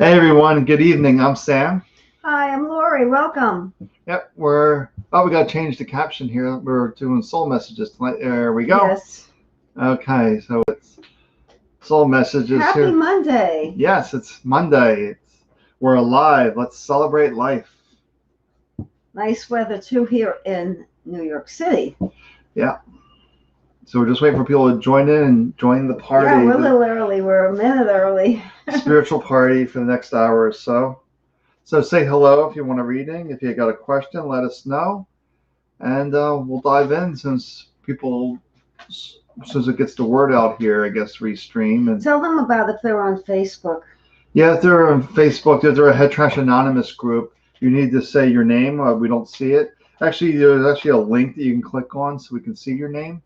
Hey everyone, good evening. I'm Sam. Hi, I'm Lori. Welcome. Yep, we got to change the caption here. We're doing soul messages tonight. There we go. Yes. Okay, so it's soul messages Happy here. Monday. Yes, it's Monday. We're alive. Let's celebrate life. Nice weather too here in New York City. Yeah. So we're just waiting for people to join in and join the party. Yeah, we're a little early. We're a minute early. Spiritual party for the next hour or so. So say hello if you want a reading. If you got a question, let us know. And we'll dive in since it gets the word out here, I guess, restream. And Tell them about if they're on Facebook. yeah, if they're on Facebook, if they're a Head Trash Anonymous group, you need to say your name. We don't see it. Actually, there's actually a link that you can click on so we can see your name.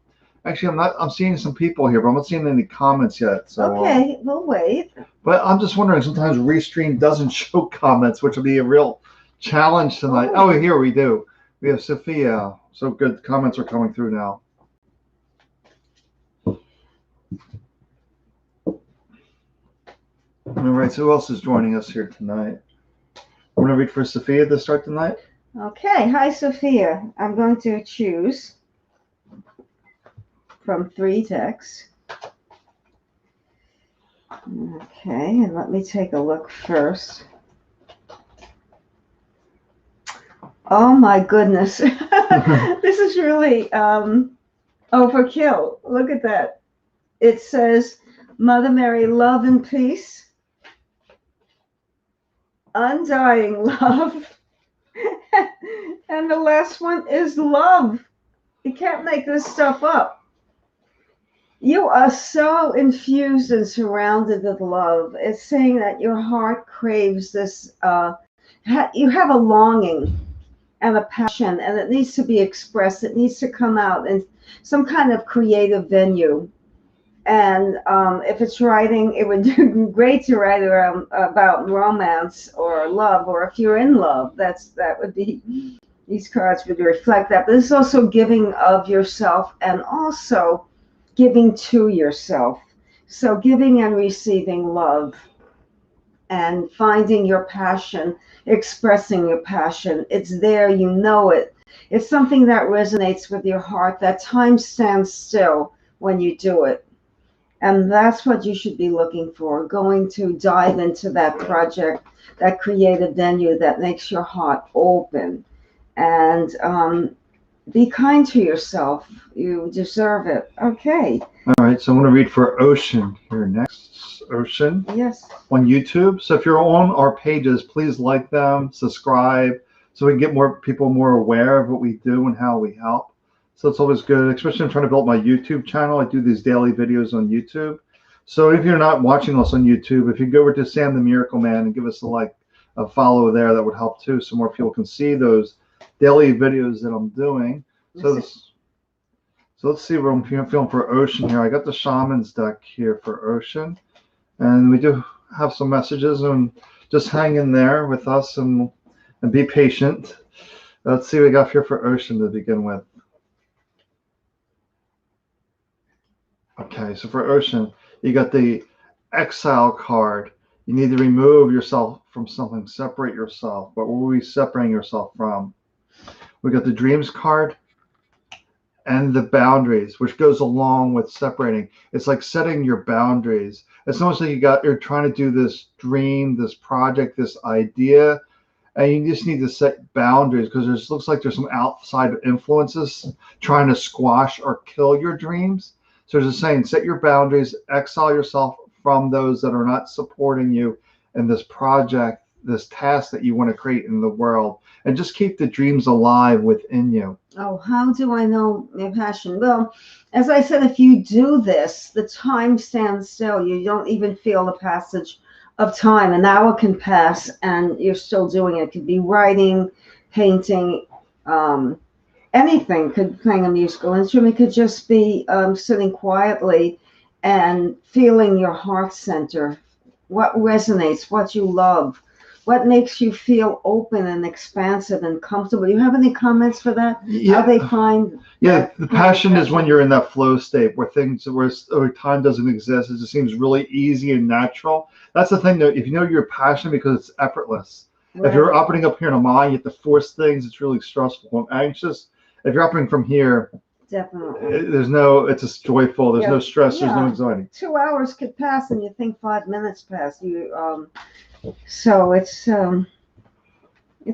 Actually, I'm seeing some people here, but I'm not seeing any comments yet. So okay, we'll wait. But I'm just wondering, sometimes Restream doesn't show comments, which will be a real challenge tonight. Oh, here we do. We have Sophia. So good comments are coming through now. All right, so who else is joining us here tonight? I'm going to read for Sophia to start tonight. Okay, hi Sophia. I'm going to choose from 3 decks. Okay, and let me take a look first. Oh my goodness. This is really overkill. Look at that. It says, Mother Mary, love and peace, undying love, and the last one is love. You can't make this stuff up. You are so infused and surrounded with love. It's saying that your heart craves this, you have a longing and a passion, and it needs to be expressed. It needs to come out in some kind of creative venue. And if it's writing, it would be great to write about romance or love, or if you're in love, that would be, these cards would reflect that. But it's also giving of yourself and also giving to yourself. So giving and receiving love and finding your passion, expressing your passion. It's there, you know it. It's something that resonates with your heart, that time stands still when you do it. And that's what you should be looking for, going to dive into that project, that creative venue that makes your heart open. And be kind to yourself. You deserve it. Okay. All right, so I'm going to read for Ocean here next. Ocean. Yes. On YouTube. So if you're on our pages, please like them, subscribe, so we can get more people more aware of what we do and how we help. So it's always good, especially I'm trying to build my YouTube channel. I do these daily videos on YouTube. So if you're not watching us on YouTube, if you go over to Sam the Miracle Man and give us a follow there, that would help too, so more people can see those daily videos that I'm doing. So let's see what I'm feeling for Ocean here. I got the Shaman's deck here for Ocean. And we do have some messages, and just hang in there with us and be patient. Let's see what we got here for Ocean to begin with. Okay, so for Ocean, you got the Exile card. You need to remove yourself from something, separate yourself. But what are we separating yourself from? We got the Dreams card and the boundaries, which goes along with separating. It's like setting your boundaries. It's almost like you're trying to do this dream, this project, this idea, and you just need to set boundaries, because it looks like there's some outside influences trying to squash or kill your dreams. So it's just saying, set your boundaries, exile yourself from those that are not supporting you in this project, this task that you want to create in the world, and just keep the dreams alive within you. Oh, how do I know your passion? Well, as I said, if you do this, the time stands still. You don't even feel the passage of time. An hour can pass and you're still doing it. It could be writing, painting, anything. Could playing a musical instrument. It could just be sitting quietly and feeling your heart center, what resonates, what you love. What makes you feel open and expansive and comfortable? You have any comments for that? Yeah. How they find Yeah, the passion is when you're in that flow state where time doesn't exist. It just seems really easy and natural. That's the thing, though. If you know you're passionate, because it's effortless. Right. If you're operating up here in a mind, you have to force things. It's really stressful and anxious. If you're operating from here, definitely, it's just joyful. There's no stress. There's no anxiety. 2 hours could pass, and you think 5 minutes passed. So it's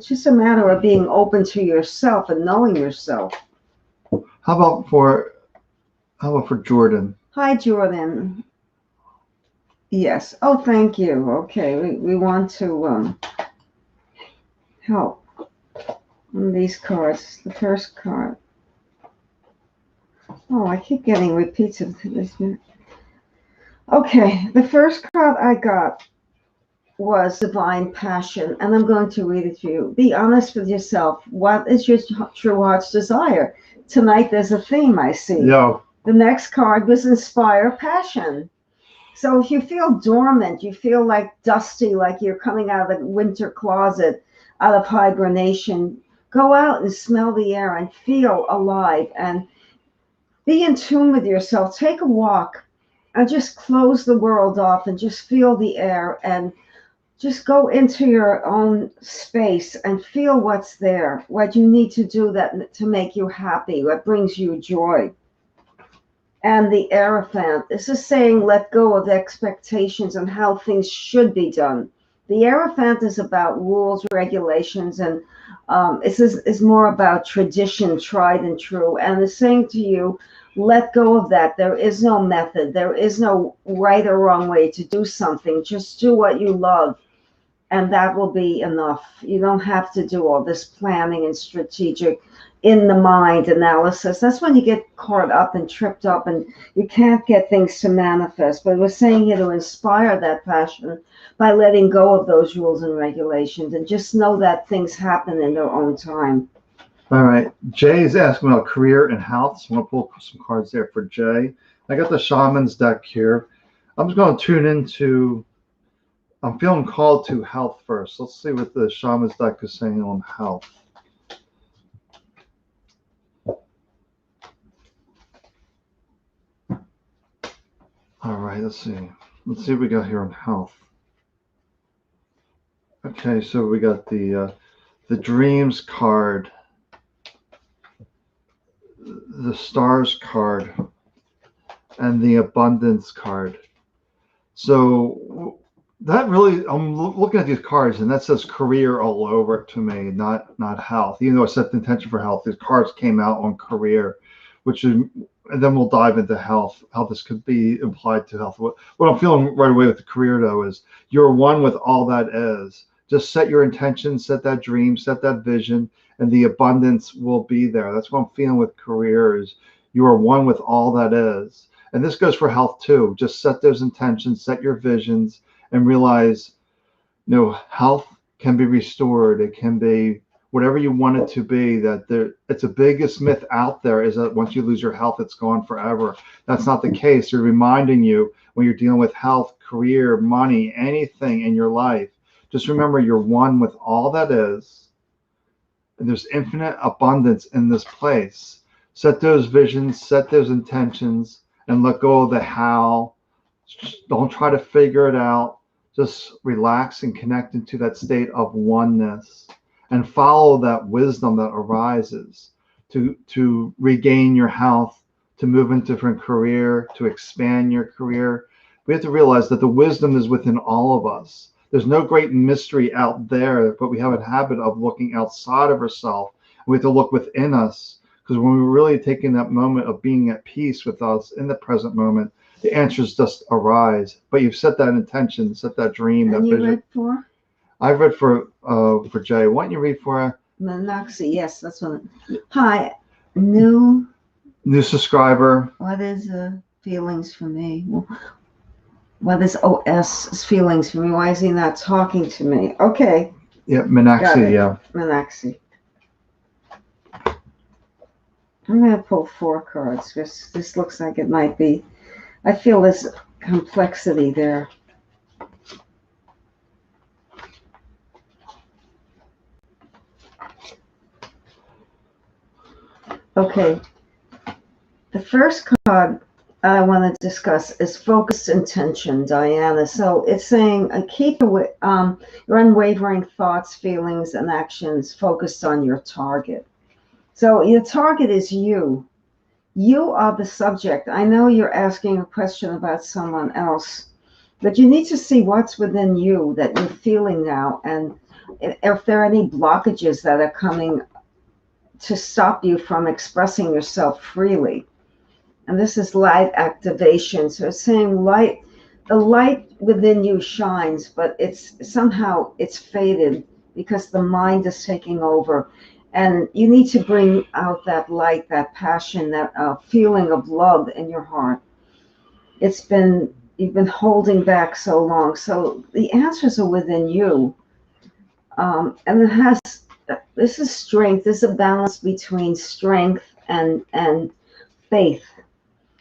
just a matter of being open to yourself and knowing yourself. How about for Jordan? Hi, Jordan. Yes. Oh, thank you. Okay, we want to help on these cards. The first card. Oh, I keep getting repeats of this. Okay, the first card I got was Divine Passion, and I'm going to read it to you. Be honest with yourself. What is your true heart's desire? Tonight there's a theme I see. Yeah. The next card was Inspire Passion. So if you feel dormant, you feel like dusty, like you're coming out of the winter closet, out of hibernation, go out and smell the air and feel alive and be in tune with yourself. Take a walk and just close the world off and just feel the air and just go into your own space and feel what's there, what you need to do that to make you happy, what brings you joy. And the Hierophant, this is saying let go of expectations and how things should be done. The Hierophant is about rules, regulations, and it's more about tradition, tried and true. And it's saying to you, let go of that. There is no method. There is no right or wrong way to do something. Just do what you love, and that will be enough. You don't have to do all this planning and strategic in the mind analysis. That's when you get caught up and tripped up and you can't get things to manifest. But we're saying here to inspire that passion by letting go of those rules and regulations and just know that things happen in their own time. All right. Jay is asking about career and health. So I'm going to pull some cards there for Jay. I got the Shaman's deck here. I'm just going to tune into, I'm feeling called to health first. Let's see what the Shaman's deck is saying on health. All right, let's see. Let's see what we got here on health. Okay, so we got the Dreams card, the Stars card, and the Abundance card. So that really, I'm looking at these cards, and that says career all over it to me, not health. Even though I set the intention for health, these cards came out on career, which is, and then we'll dive into health, how this could be applied to health. What I'm feeling right away with the career, though, is you're one with all that is. Just set your intention, set that dream, set that vision, and the abundance will be there. That's what I'm feeling with career, is you are one with all that is. And this goes for health too. Just set those intentions, set your visions, and realize, health can be restored. It can be whatever you want it to be. It's the biggest myth out there, is that once you lose your health, it's gone forever. That's not the case. They're reminding you, when you're dealing with health, career, money, anything in your life, just remember you're one with all that is. And there's infinite abundance in this place. Set those visions, set those intentions, and let go of the how. Don't try to figure it out. Just relax and connect into that state of oneness, and follow that wisdom that arises to regain your health, to move into a different career, to expand your career. We have to realize that the wisdom is within all of us. There's no great mystery out there, but we have a habit of looking outside of ourselves. We have to look within us, because when we're really taking that moment of being at peace with us in the present moment, the answers just arise. But you've set that intention, set that dream, and that you vision. read for? I read for Jay. Why don't you read for her? Monoxy, yes, that's what. Hi, new subscriber. What is feelings for me? What is OS feelings for me? Why is he not talking to me? Okay. Yeah, Monoxy, yeah. Monoxy. I'm going to pull 4 cards. This looks like it might be. I feel there's complexity there. Okay. The first card I want to discuss is focused intention, Diana. So it's saying keep your unwavering thoughts, feelings, and actions focused on your target. So your target is you. You are the subject. I know you're asking a question about someone else, but you need to see what's within you that you're feeling now, and if there are any blockages that are coming to stop you from expressing yourself freely. And this is light activation. So it's saying the light within you shines, but it's faded because the mind is taking over. And you need to bring out that light, that passion, that feeling of love in your heart. You've been holding back so long. So the answers are within you. And this is strength. This is a balance between strength and faith.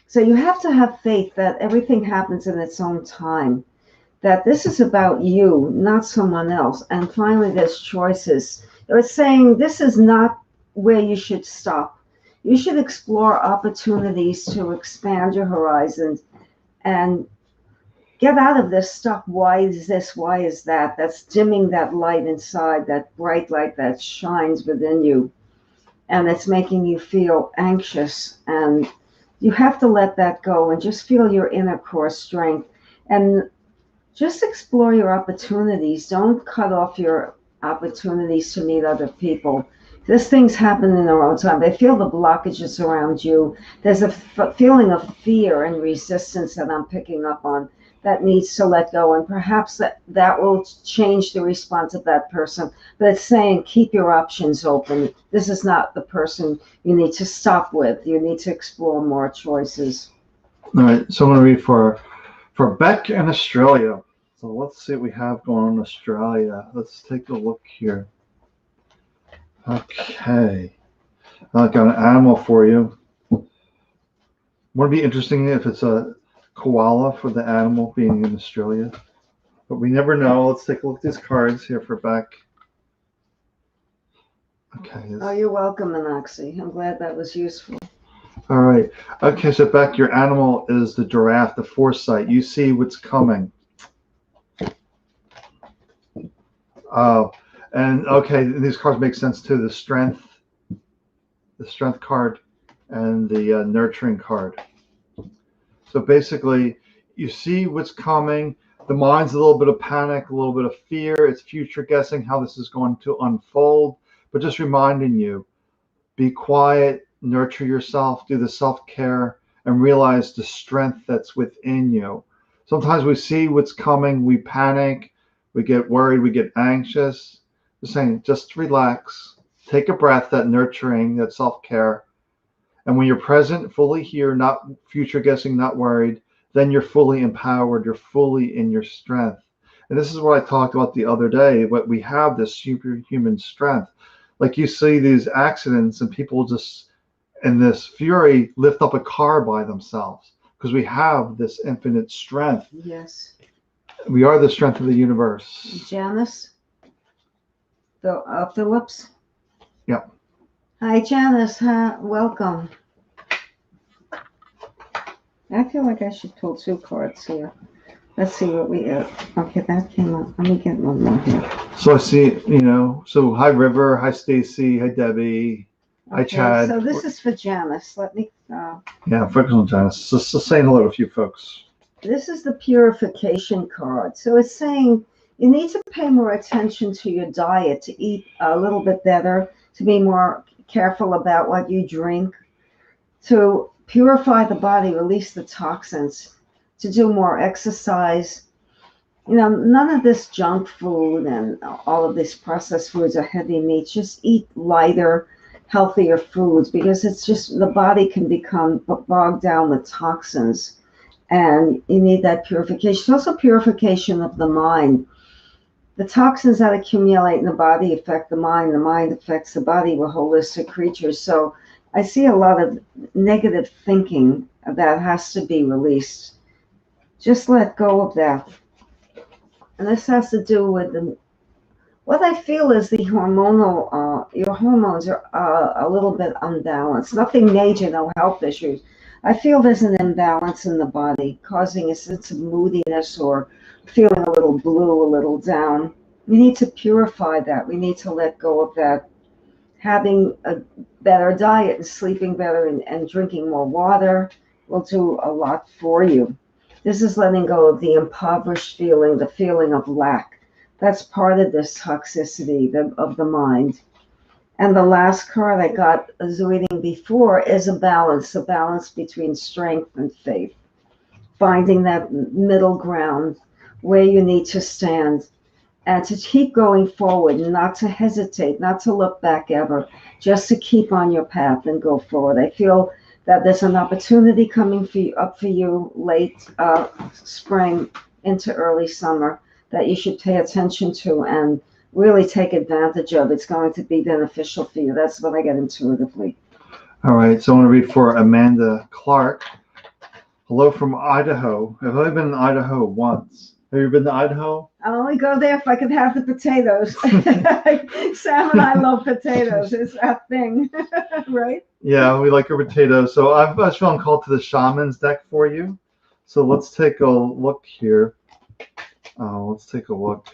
So you have to have faith that everything happens in its own time, that this is about you, not someone else. And finally, there's choices. It's saying this is not where you should stop. You should explore opportunities to expand your horizons and get out of this stuck. Why is this? Why is that? That's dimming that light inside, that bright light that shines within you. And it's making you feel anxious, and you have to let that go and just feel your inner core strength and just explore your opportunities. Don't cut off your opportunities to meet other people. These things happen in their own time. They feel the blockages around you. There's a feeling of fear and resistance that I'm picking up on that needs to let go, and perhaps that will change the response of that person. But it's saying keep your options open. This is not the person you need to stop with. You need to explore more choices. All right, so I'm going to read for Beck in Australia. So let's see what we have going on in Australia. Let's take a look here. Okay, I've got an animal for you. Would it be interesting if it's a koala for the animal being in Australia? But we never know. Let's take a look at these cards here for Beck. Okay. Oh, you're welcome, Monoxy. I'm glad that was useful. All right. Okay, so Beck, your animal is the giraffe, the foresight. You see what's coming. And okay, these cards make sense too. The strength card, and the nurturing card. So basically, you see what's coming. The mind's a little bit of panic, a little bit of fear. It's future guessing how this is going to unfold. But just reminding you, be quiet, nurture yourself, do the self-care, and realize the strength that's within you. Sometimes we see what's coming, we panic, we get worried, we get anxious. Just saying, just relax, take a breath, that nurturing, that self-care. And when you're present, fully here, not future guessing, not worried, then you're fully empowered, you're fully in your strength. And this is what I talked about the other day, but we have this superhuman strength. Like you see these accidents and people just in this fury lift up a car by themselves because we have this infinite strength. Yes. We are the strength of the universe. Janice? Phillips? Yep. Hi, Janice. Huh? Welcome. I feel like I should pull two cards here. Let's see what we have. Okay, that came up. Let me get one more here. So I see, so hi River, hi Stacy, hi Debbie, hi Chad. So this is for Janice. Let me. Yeah, focus on Janice. Just saying hello to a few folks. This is the purification card. So it's saying you need to pay more attention to your diet, to eat a little bit better, to be more careful about what you drink, to purify the body, release the toxins, to do more exercise. None of this junk food and all of these processed foods or heavy meats. Just eat lighter, healthier foods, because it's just the body can become bogged down with toxins, and you need that purification. Also purification of the mind. The toxins that accumulate in the body affect the mind affects the body. We're holistic creatures. So I see a lot of negative thinking that has to be released. Just let go of that. And this has to do with What I feel is the hormonal, your hormones are a little bit unbalanced. Nothing major, no health issues. I feel there's an imbalance in the body, causing a sense of moodiness or feeling a little blue, a little down. We need to purify that. We need to let go of that. Having a better diet and sleeping better and drinking more water will do a lot for you. This is letting go of the impoverished feeling, the feeling of lack. That's part of this toxicity of the mind. And the last card I got as reading before is a balance between strength and faith. Finding that middle ground where you need to stand and to keep going forward, not to hesitate, not to look back ever, just to keep on your path and go forward. I feel that there's an opportunity coming up for you late spring into early summer that you should pay attention to and really take advantage of. It's going to be beneficial for you. That's what I get intuitively. All right, so I want to read for Amanda Clark. Hello from Idaho. I've only been in Idaho once. Have you been to Idaho? I'll only go there if I could have the potatoes. Sam and I love potatoes. It's that thing, right? Yeah, we like our potatoes. So I've actually called to the Shaman's deck for you. So let's take a look here. Let's take a look.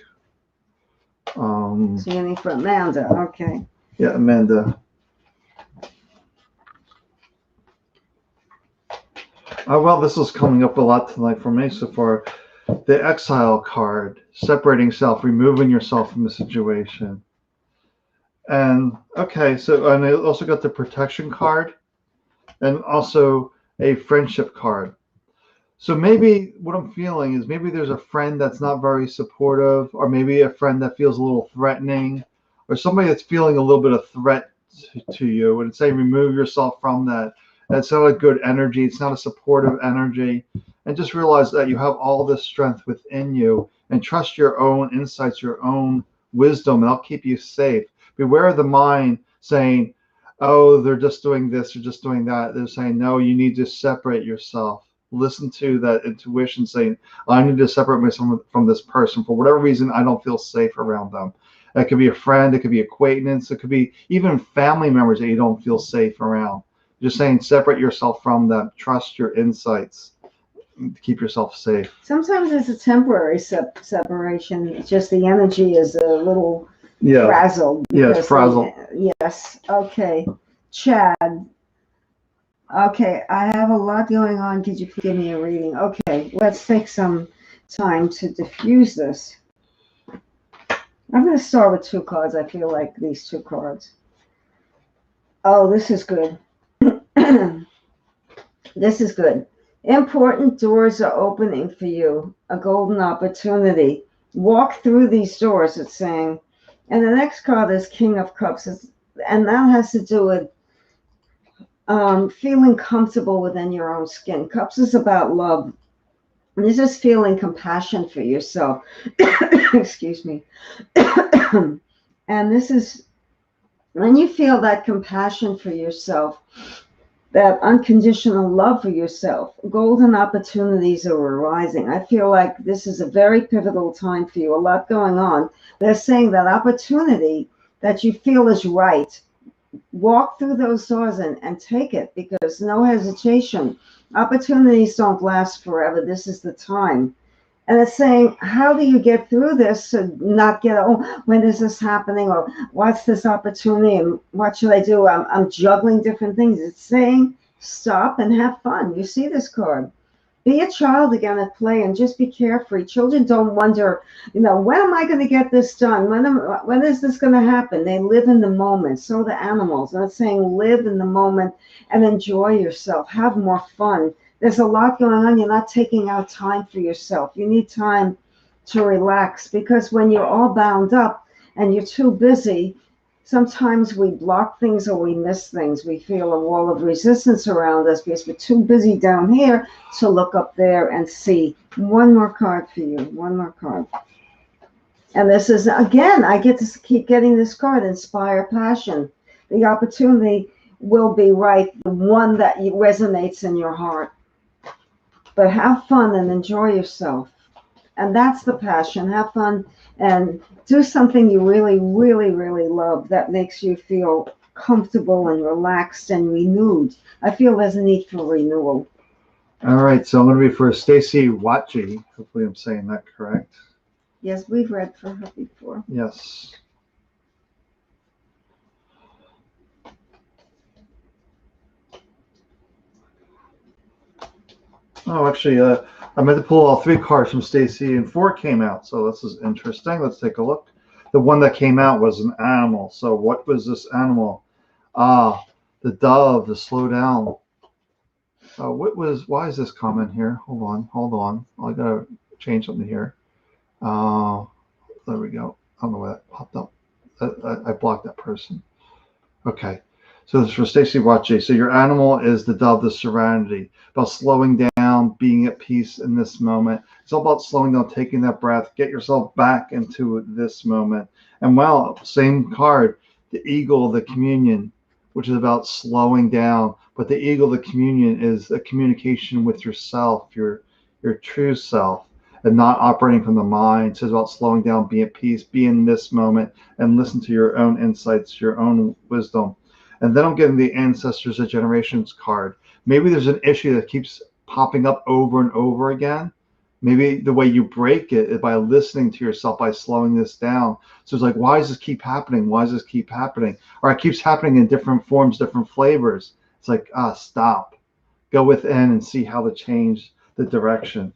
So you need for Amanda, okay. Yeah, Amanda. Well, this is coming up a lot tonight for me so far. The Exile card, separating self, removing yourself from the situation. And okay, so and I also got the Protection card and also a Friendship card. So maybe what I'm feeling is maybe there's a friend that's not very supportive, or maybe a friend that feels a little threatening, or somebody that's feeling a little bit of threat to you. And it's saying remove yourself from that. That's not a good energy. It's not a supportive energy. And just realize that you have all this strength within you and trust your own insights, your own wisdom, and that'll keep you safe. Beware of the mind saying, oh, they're just doing this or just doing that. They're saying, no, you need to separate yourself. Listen to that intuition saying, I need to separate myself from this person. For whatever reason, I don't feel safe around them. It could be a friend, it could be acquaintance, it could be even family members that you don't feel safe around. Just saying, separate yourself from them. Trust your insights. Keep yourself safe. Sometimes it's a temporary separation. It's just the energy is a little frazzled. Yeah, it's frazzled. Yes. Okay. Chad. Okay, I have a lot going on. Could you give me a reading? Okay, let's take some time to diffuse this. I'm going to start with two cards. I feel like these two cards. Oh, this is good. This is good. Important doors are opening for you. A golden opportunity. Walk through these doors, it's saying. And the next card is King of Cups. And that has to do with feeling comfortable within your own skin. Cups is about love. And it's just feeling compassion for yourself. Excuse me. And this is when you feel that compassion for yourself, that unconditional love for yourself, golden opportunities are arising. I feel like this is a very pivotal time for you. A lot going on. They're saying that opportunity that you feel is right, walk through those doors and take it, because no hesitation. Opportunities don't last forever. This is the time. And it's saying, how do you get through this to not get, oh, when is this happening? Or what's this opportunity? And what should I do? I'm juggling different things. It's saying, stop and have fun. You see this card. Be a child again at play and just be carefree. Children don't wonder, when am I going to get this done? When is this going to happen? They live in the moment. So the animals. And it's saying live in the moment and enjoy yourself. Have more fun. There's a lot going on. You're not taking out time for yourself. You need time to relax, because when you're all bound up and you're too busy, sometimes we block things or we miss things. We feel a wall of resistance around us because we're too busy down here to look up there and see. One more card for you. One more card. And this is, again, I get to keep getting this card, Inspire Passion. The opportunity will be right, the one that resonates in your heart. But have fun and enjoy yourself. And that's the passion. Have fun and do something you really, really, really love that makes you feel comfortable and relaxed and renewed. I feel there's a need for renewal. All right, so I'm going to be for Stacy Watchi. Hopefully I'm saying that correct. Yes, we've read for her before. Yes. Oh, actually, I meant to pull all 3 cards from Stacy, and 4 came out. So this is interesting. Let's take a look. The one that came out was an animal. So what was this animal? Ah, the dove, the slow down. Why is this comment here? Hold on. I gotta change something here. There we go. I don't know why that popped up. I blocked that person. Okay. So this is for Stacy Watche. So your animal is the dove, the serenity, about slowing down, being at peace in this moment. It's all about slowing down, taking that breath, get yourself back into this moment. And well, same card, the eagle, the communion, which is about slowing down. But the eagle, the communion, is a communication with yourself, your true self, and not operating from the mind. So it's about slowing down, be at peace, be in this moment, and listen to your own insights, your own wisdom. And then I'm getting the Ancestors of Generations card. Maybe there's an issue that keeps popping up over and over again. Maybe the way you break it is by listening to yourself, by slowing this down. So it's like, why does this keep happening? Why does this keep happening? Or it keeps happening in different forms, different flavors. It's like, stop. Go within and see how to change the direction.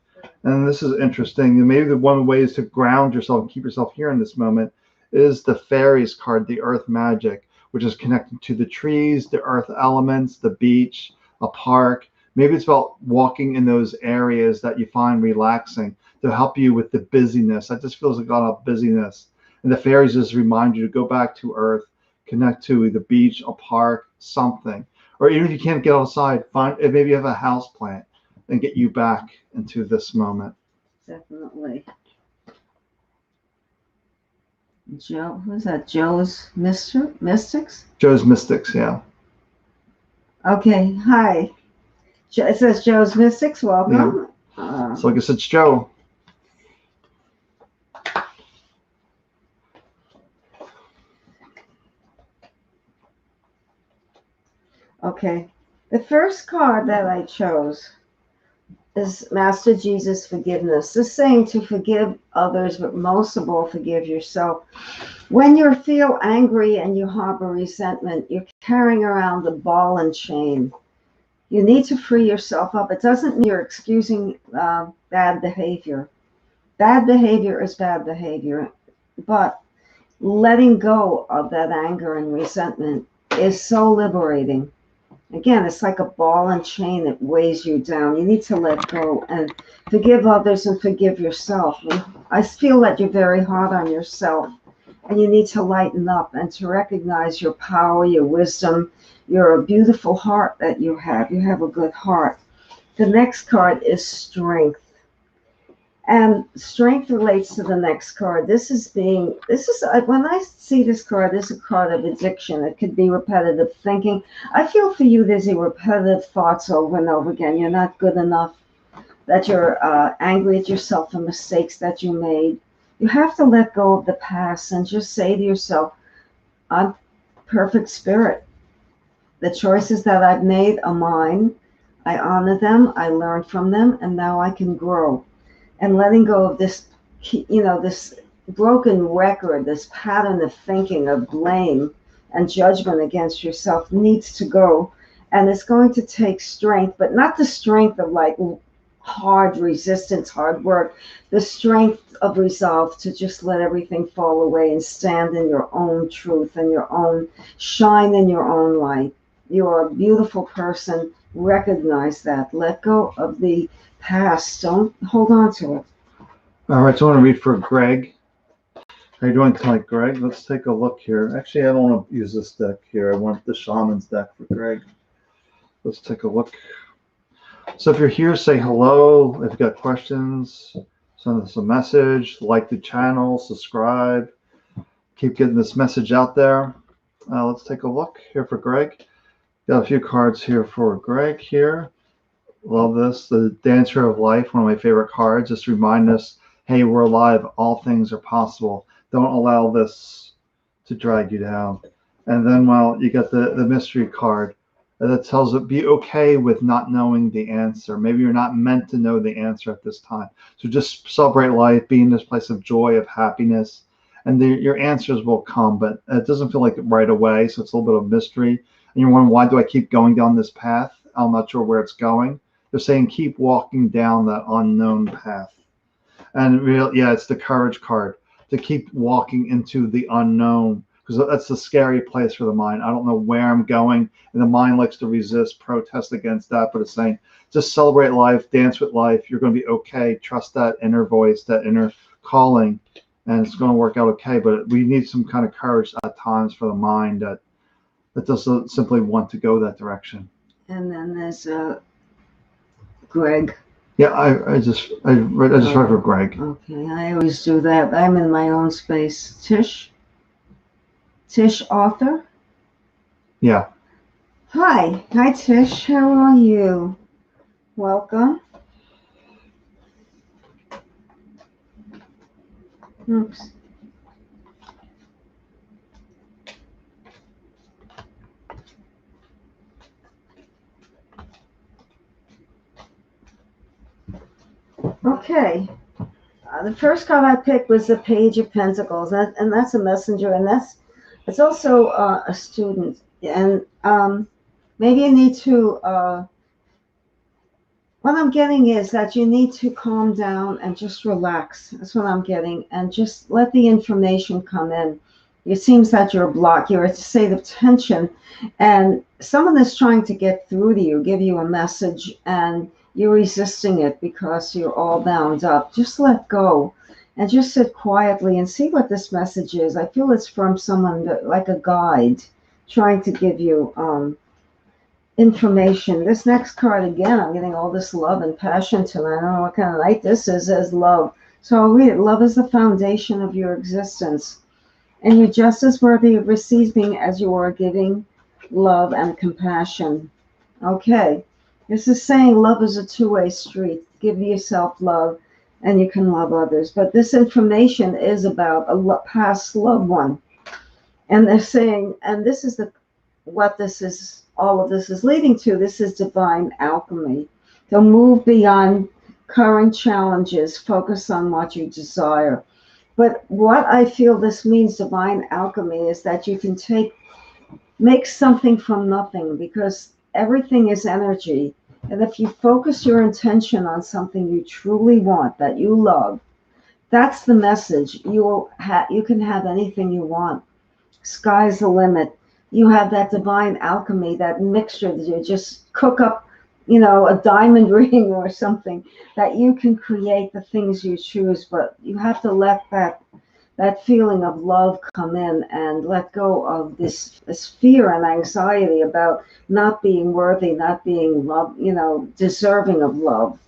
And this is interesting. And maybe the one way is to ground yourself and keep yourself here in this moment is the Fairies card, the Earth Magic, which is connected to the trees, the earth elements, the beach, a park. Maybe it's about walking in those areas that you find relaxing to help you with the busyness. That just feels like a lot of busyness. And the fairies just remind you to go back to earth, connect to the beach, a park, something. Or even if you can't get outside, find maybe you have a house plant and get you back into this moment. Definitely. Joe, who's that? Joe's Mystics? Joe's Mystics, yeah. Okay, hi. It says Joe's Mystics, welcome. Yeah. So I guess it's Joe. Okay, the first card that I chose is Master Jesus Forgiveness. This saying to forgive others, but most of all, forgive yourself. When you feel angry and you harbor resentment, you're carrying around a ball and chain. You need to free yourself up. It doesn't mean you're excusing bad behavior. Bad behavior is bad behavior, but letting go of that anger and resentment is so liberating. Again, it's like a ball and chain that weighs you down. You need to let go and forgive others and forgive yourself. I feel that you're very hard on yourself, and you need to lighten up and to recognize your power, your wisdom, your beautiful heart that you have. You have a good heart. The next card is Strength. And strength relates to the next card. When I see this card, this is a card of addiction. It could be repetitive thinking. I feel for you, there's a repetitive thoughts over and over again. You're not good enough, that you're angry at yourself for mistakes that you made. You have to let go of the past and just say to yourself, I'm perfect spirit. The choices that I've made are mine. I honor them, I learn from them, and now I can grow. And letting go of this, this broken record, this pattern of thinking of blame and judgment against yourself needs to go. And it's going to take strength, but not the strength of like hard resistance, hard work, the strength of resolve to just let everything fall away and stand in your own truth and your own shine in your own light. You're a beautiful person. Recognize that. Let go of the past. Don't hold on to it. All right, so I want to read for Greg. How you doing tonight, Greg? Let's take a look here. Actually, I don't want to use this deck here. I want the Shaman's deck for Greg. Let's take a look. So if you're here, say hello. If you've got questions, send us a message. Like the channel, subscribe. Keep getting this message out there. Let's take a look here for Greg. Got a few cards here for Greg here. Love this. The Dancer of Life, one of my favorite cards. Just remind us hey, we're alive, all things are possible. Don't allow this to drag you down. And then, well, you got the mystery card that tells it be okay with not knowing the answer. Maybe you're not meant to know the answer at this time. So just celebrate life, be in this place of joy, of happiness, and your answers will come. But it doesn't feel like it right away. So it's a little bit of mystery. And you're wondering, why do I keep going down this path? I'm not sure where it's going. They're saying keep walking down that unknown path. And real, yeah, it's the courage card to keep walking into the unknown, because that's the scary place for the mind. I don't know where I'm going, and the mind likes to resist, protest against that. But it's saying just celebrate life, dance with life. You're going to be okay. Trust that inner voice, that inner calling, and it's going to work out okay. But we need some kind of courage at times for the mind that doesn't simply want to go that direction. And then there's Greg. Yeah, I just read for Greg. Okay, I always do that. I'm in my own space. Tish Author. Yeah. Hi Tish. How are you? Welcome. Oops. Okay. The first card I picked was the Page of Pentacles, and that's a messenger, and it's also a student. And maybe you need to. What I'm getting is that you need to calm down and just relax. That's what I'm getting, and just let the information come in. It seems that you're blocked. You're at a state of tension, and someone is trying to get through to you, give you a message, and you're resisting it because you're all bound up. Just let go and just sit quietly and see what this message is. I feel it's from someone like a guide trying to give you information. This next card, again, I'm getting all this love and passion tonight. I don't know what kind of night this is, as love. So I'll read it. Love is the foundation of your existence, and you're just as worthy of receiving as you are giving love and compassion. Okay. This is saying love is a two-way street. Give yourself love and you can love others. But this information is about a past loved one. And they're saying, and this is what this is, all of this is leading to. This is divine alchemy. To move beyond current challenges, focus on what you desire. But what I feel this means, divine alchemy, is that you can make something from nothing, because everything is energy. And if you focus your intention on something you truly want, that you love, that's the message. You can have anything you want. Sky's the limit. You have that divine alchemy, that mixture that you just cook up, a diamond ring or something, that you can create the things you choose. But you have to let that feeling of love come in and let go of this fear and anxiety about not being worthy, not being loved, deserving of love.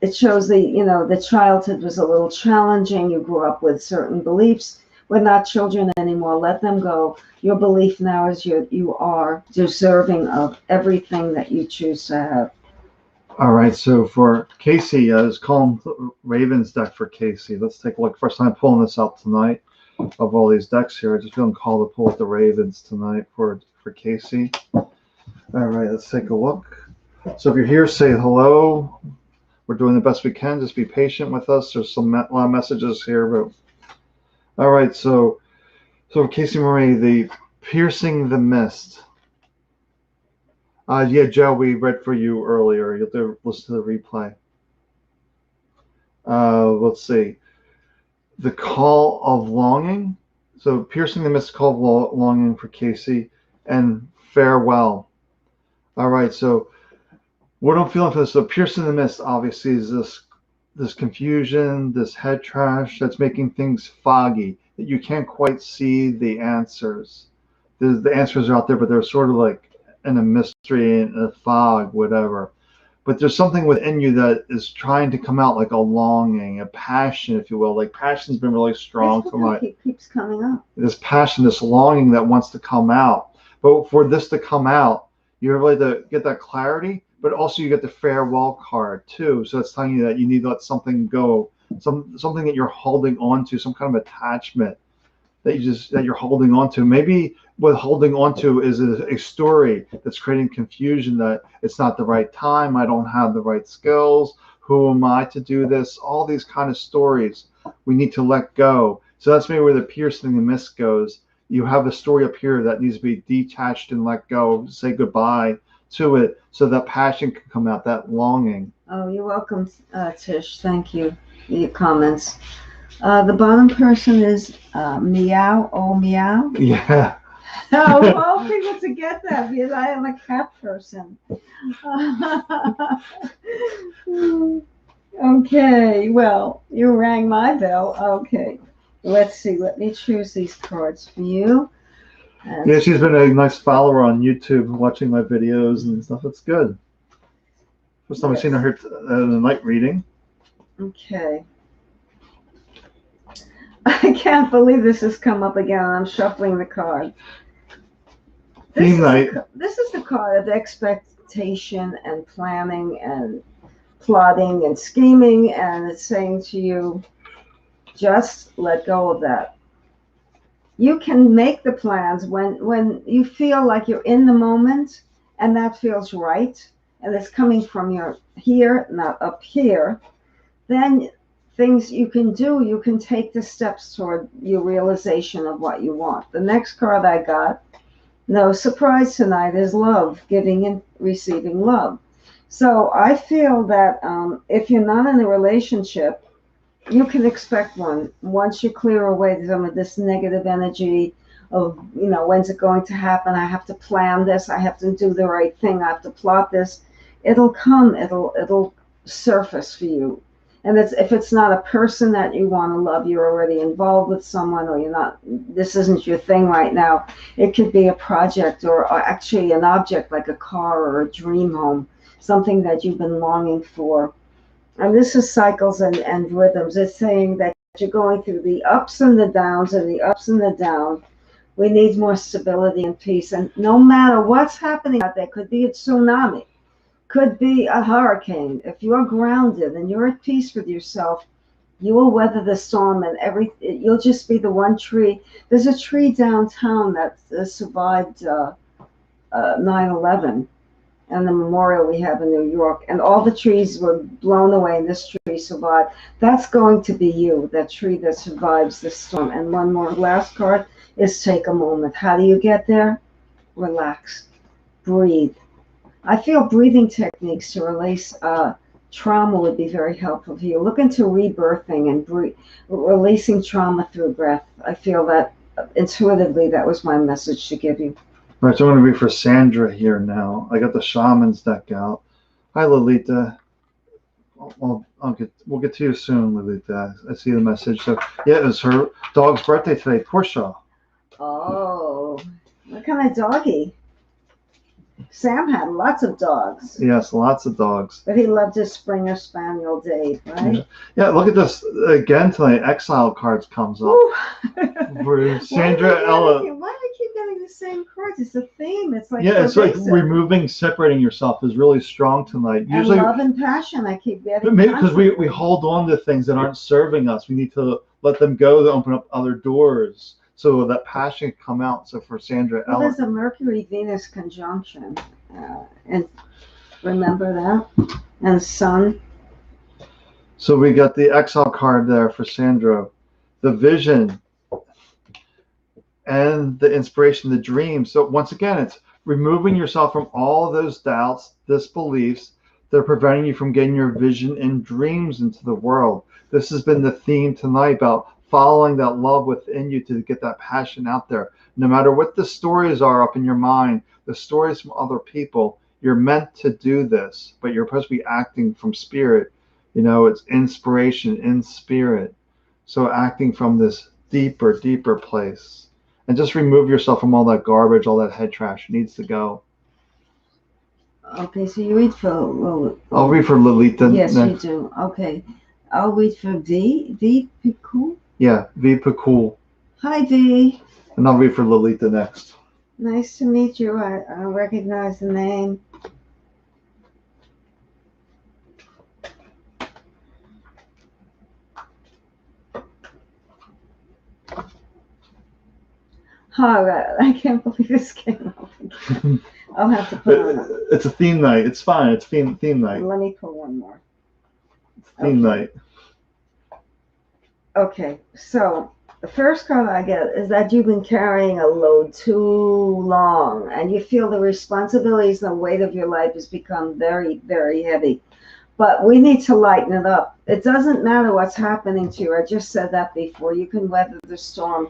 It shows the childhood was a little challenging. You grew up with certain beliefs. We're not children anymore. Let them go. Your belief now is you are deserving of everything that you choose to have. All right, so for Casey, it's calling Ravens deck for Casey. Let's take a look. First time pulling this out tonight of all these decks here. I just feeling called to pull with the Ravens tonight for Casey. All right, let's take a look. So if you're here, say hello. We're doing the best we can. Just be patient with us. There's a lot of messages here, but all right. So Casey Marie, the piercing the mist. Yeah, Joe, we read for you earlier. You'll have to listen to the replay. Let's see. The call of longing. So piercing the mist, call of longing for Casey, and farewell. All right. So what I'm feeling for this. So piercing the mist, obviously, is this confusion, this head trash that's making things foggy, that you can't quite see the answers. The answers are out there, but they're sort of like in a mystery, in a fog, whatever. But there's something within you that is trying to come out, like a longing, a passion, if you will. Like passion's been really strong tonight. It keeps coming up. This passion, this longing that wants to come out. But for this to come out, you really to get that clarity. but also you get the farewell card too. So it's telling you that you need to let something go, something that you're holding on to, some kind of attachment that you're holding on to. Maybe what holding on to is a story that's creating confusion, that it's not the right time, I don't have the right skills, who am I to do this? All these kind of stories we need to let go. So that's maybe where the piercing and miss goes. You have a story up here that needs to be detached and let go, say goodbye to it, so that passion can come out, that longing. Oh, you're welcome, Tish. Thank you for your comments. The bottom person is Meow. Oh, Meow. Yeah. Oh, well, people to get that because I am a cat person. Okay, well, you rang my bell. Okay, let's see. Let me choose these cards for you. Yeah, she's been a nice follower on YouTube, watching my videos and stuff. It's good. First time I've seen her in a night reading. Okay. I can't believe this has come up again. I'm shuffling the cards. This is the card of expectation and planning and plotting and scheming, and it's saying to you, just let go of that. You can make the plans when you feel like you're in the moment and that feels right and it's coming from your here, not up here. Then things you can do, you can take the steps toward your realization of what you want. The next card I got, no surprise tonight, is love, giving and receiving love. So I feel that if you're not in a relationship, you can expect one once you clear away some of this negative energy of, when's it going to happen? I have to plan this. I have to do the right thing. I have to plot this. It'll come. It'll surface for you. And if it's not a person that you want to love, you're already involved with someone, or you're not, this isn't your thing right now. It could be a project or actually an object like a car or a dream home, something that you've been longing for. And this is cycles and rhythms. It's saying that you're going through the ups and the downs and the ups and the downs. We need more stability and peace. And no matter what's happening out there, could be a tsunami, could be a hurricane. If you're grounded and you're at peace with yourself, you will weather the storm, and you'll just be the one tree. There's a tree downtown that survived 9/11. And the memorial we have in New York, and all the trees were blown away and this tree survived. That's going to be you, that tree that survives the storm. And one more last card is take a moment. How do you get there? Relax, breathe. I feel breathing techniques to release trauma would be very helpful for you. Look into rebirthing and releasing trauma through breath. I feel that intuitively that was my message to give you. All right, so I'm going to read for Sandra here now. I got the Shaman's deck out. Hi, Lolita. We'll get to you soon, Lolita. I see the message. So, yeah, it's her dog's birthday today, Portia. Oh, what kind of doggy? Sam had lots of dogs. Yes, lots of dogs. But he loved his Springer Spaniel, Dave, right? Yeah, look at this. Again tonight, Exile cards comes up. For Sandra Ella. Why do I keep getting the same cards? It's a theme. It's like it's like removing, separating yourself is really strong tonight. Usually, and love and passion, I keep getting. Maybe because we hold on to things that aren't serving us. We need to let them go to open up other doors, so that passion can come out. So for Sandra Ella, there's a Mercury-Venus conjunction, and remember that, and Sun. So we got the Exile card there for Sandra, the vision, and the inspiration, the dream. So once again, it's removing yourself from all those doubts, disbeliefs that are preventing you from getting your vision and dreams into the world. This has been the theme tonight, about following that love within you to get that passion out there. No matter what the stories are up in your mind, the stories from other people, you're meant to do this, but you're supposed to be acting from spirit. It's inspiration in spirit. So acting from this deeper, deeper place. And just remove yourself from all that garbage, all that head trash. It needs to go. Okay, so you read for... I'll read for Lolita. Yes, next. You do. Okay. I'll read for V. V. Pikul? Yeah, V. Pikul. Hi, V. And I'll read for Lolita next. Nice to meet you. I recognize the name. All right. I can't believe this came up again. I'll have to put on a. It's a theme night. It's fine. It's theme night. Let me put one more. It's theme night. Okay, so the first card I get is that you've been carrying a load too long and you feel the responsibilities and the weight of your life has become very, very heavy. But we need to lighten it up. It doesn't matter what's happening to you. I just said that before. You can weather the storm.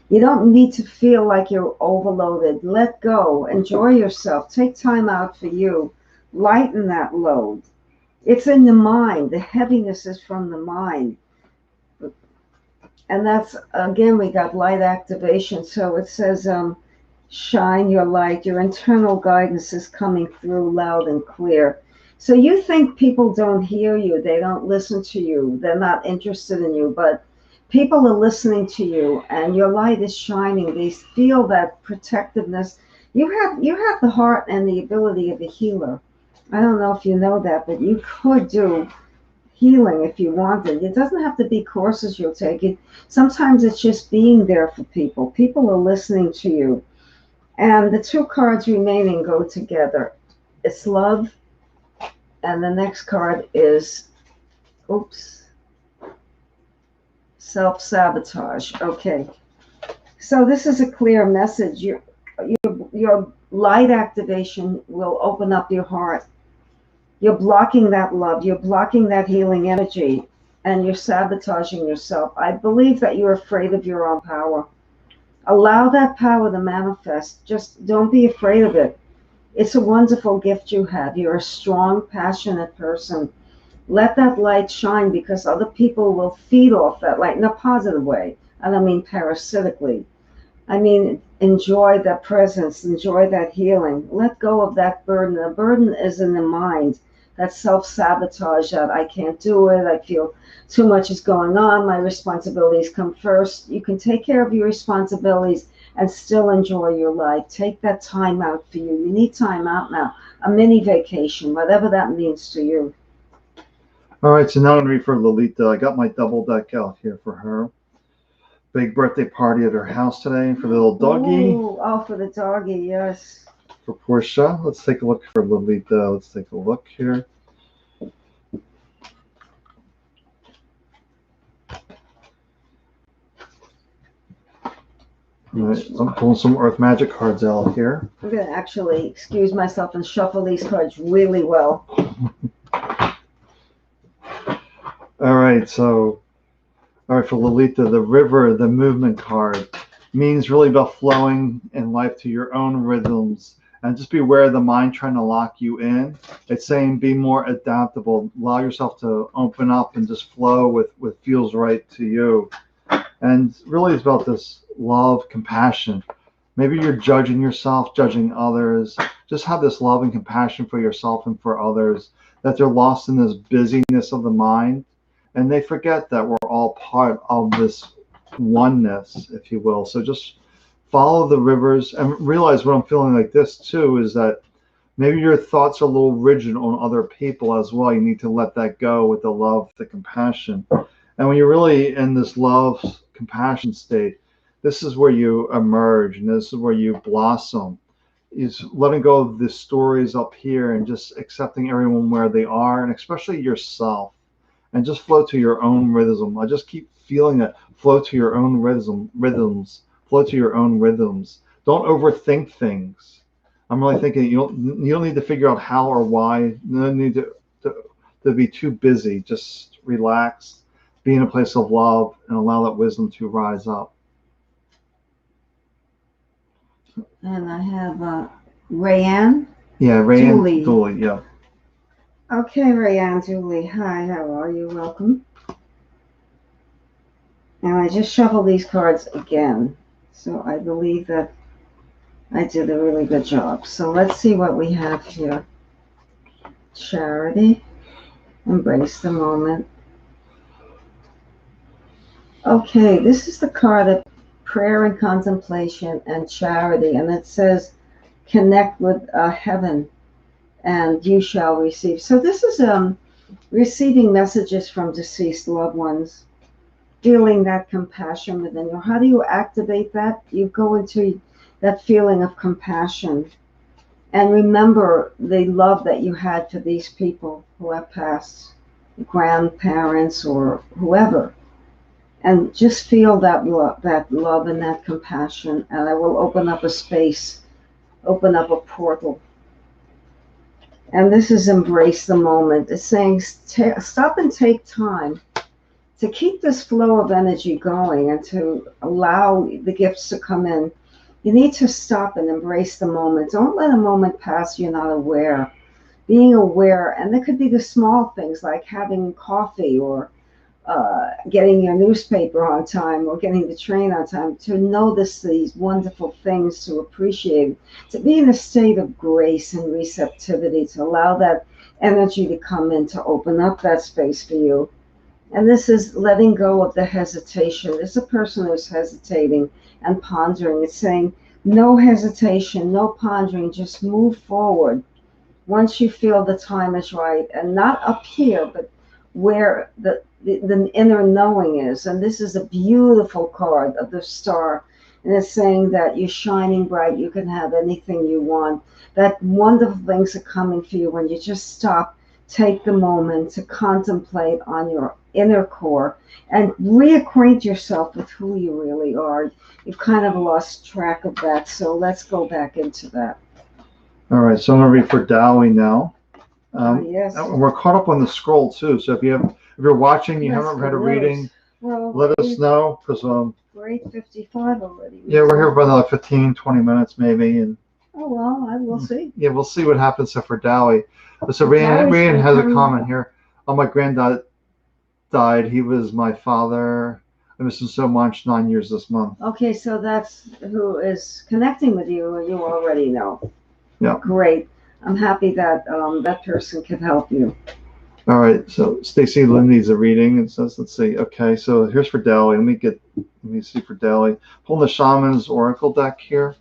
You don't need to feel like you're overloaded. Let go. Enjoy yourself. Take time out for you. Lighten that load. It's in the mind. The heaviness is from the mind. And that's, again, we got light activation. So it says, shine your light. Your internal guidance is coming through loud and clear. So you think people don't hear you, they don't listen to you, they're not interested in you, but people are listening to you and your light is shining. They feel that protectiveness. You have the heart and the ability of a healer. I don't know if you know that, but you could do healing if you wanted. It doesn't have to be courses you'll take. It sometimes it's just being there for people. People are listening to you. And the two cards remaining go together. It's love, and the next card is self-sabotage. Okay. So this is a clear message. Your light activation will open up your heart. You're blocking that love. You're blocking that healing energy, and you're sabotaging yourself. I believe that you're afraid of your own power. Allow that power to manifest. Just don't be afraid of it. It's a wonderful gift you have. You're a strong, passionate person. Let that light shine because other people will feed off that light in a positive way. I don't mean parasitically. I mean, enjoy that presence, enjoy that healing. Let go of that burden. The burden is in the mind. That self-sabotage, that I can't do it, I feel too much is going on, my responsibilities come first. You can take care of your responsibilities and still enjoy your life. Take that time out for you. You need time out now. A mini vacation, whatever that means to you. All right, so now I'm going to read for Lolita. I got my double deck out here for her. Big birthday party at her house today for the little doggy. Ooh, oh, for the doggy, yes. For Portia. Let's take a look for Lolita. Let's take a look here. All right, I'm pulling some Earth Magic cards out here. I'm going to actually excuse myself and shuffle these cards really well. All right, so, for Lolita, the river, the movement card, means really about flowing in life to your own rhythms. And just be aware of the mind trying to lock you in. It's saying be more adaptable. Allow yourself to open up and just flow with what feels right to you. And really it's about this love, compassion. Maybe you're judging yourself, judging others. Just have this love and compassion for yourself and for others, that they're lost in this busyness of the mind. And they forget that we're all part of this oneness, if you will. So just follow the rivers and realize what I'm feeling like this too is that maybe your thoughts are a little rigid on other people as well. You need to let that go with the love, the compassion. And when you're really in this love, compassion state, this is where you emerge and this is where you blossom. Is letting go of the stories up here and just accepting everyone where they are, and especially yourself. And just flow to your own rhythm. I just keep feeling that. Flow to your own rhythms. Flow to your own rhythms. Don't overthink things. I'm really thinking you don't need to figure out how or why. You don't need to be too busy. Just relax, be in a place of love, and allow that wisdom to rise up. And I have Rayanne. Yeah, Rayanne Dooley, yeah. Okay, Rayanne Julie. Hi, how are you? Welcome. And I just shuffled these cards again. So I believe that I did a really good job. So let's see what we have here. Charity. Embrace the moment. Okay, this is the card of prayer and contemplation and charity. And it says, connect with heaven and you shall receive. So this is receiving messages from deceased loved ones. feeling that compassion within you. How do you activate that? You go into that feeling of compassion and remember the love that you had for these people who have passed, grandparents or whoever. And just feel that love and that compassion, and I will open up a space, open up a portal. And this is embrace the moment. It's saying stop and take time to keep this flow of energy going and to allow the gifts to come in. You need to stop and embrace the moment. Don't let a moment pass you're not aware. Being aware, and there could be the small things like having coffee or getting your newspaper on time or getting the train on time, to notice these wonderful things, to appreciate, to be in a state of grace and receptivity, to allow that energy to come in, to open up that space for you. And this is letting go of the hesitation. There's a person who's hesitating and pondering. It's saying no hesitation, no pondering, just move forward once you feel the time is right, and not up here, but where the inner knowing is. And this is a beautiful card of the star. And it's saying that you're shining bright. You can have anything you want. That wonderful things are coming for you when you just stop, take the moment to contemplate on your inner core and reacquaint yourself with who you really are. You've kind of lost track of that. So let's go back into that. All right, so I'm going to read for Dowie now. Yes. And we're caught up on the scroll too. So if you're watching, you haven't read a reading, let us know, because we're 8:55 already. Yeah, we're here for another 15, 20 minutes maybe, and oh well, I will see. Yeah, we'll see what happens. So for Dowie, so Ryan has a comment here. Oh, my granddad died. He was my father. I miss him so much. 9 years this month. Okay, so that's who is connecting with you, and you already know. Yeah. Great. I'm happy that that person can help you. All right. So Stacy Lynn needs a reading. It says, let's see. Okay. So here's for Dowie. Let me see for Dowie. Pulling the Shaman's Oracle deck here.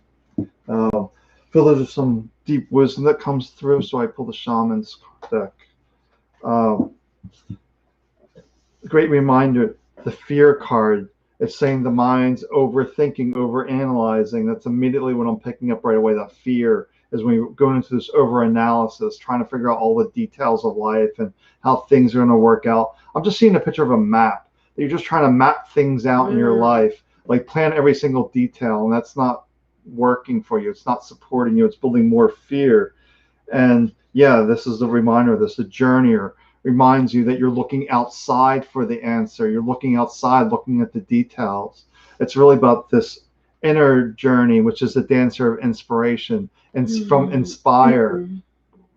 Feel there's some deep wisdom that comes through. So I pull the Shaman's deck. Great reminder. The fear card. It's saying the mind's overthinking, overanalyzing. That's immediately what I'm picking up right away. That fear is when we go into this overanalysis, trying to figure out all the details of life and how things are going to work out. I'm just seeing a picture of a map. You're just trying to map things out in your life, like plan every single detail, and that's not working for you. It's not supporting you. It's building more fear. And yeah, this is the reminder of this. The journeyer reminds you that you're looking outside for the answer. You're looking outside, looking at the details. It's really about this inner journey, which is the dancer of inspiration, and from inspire,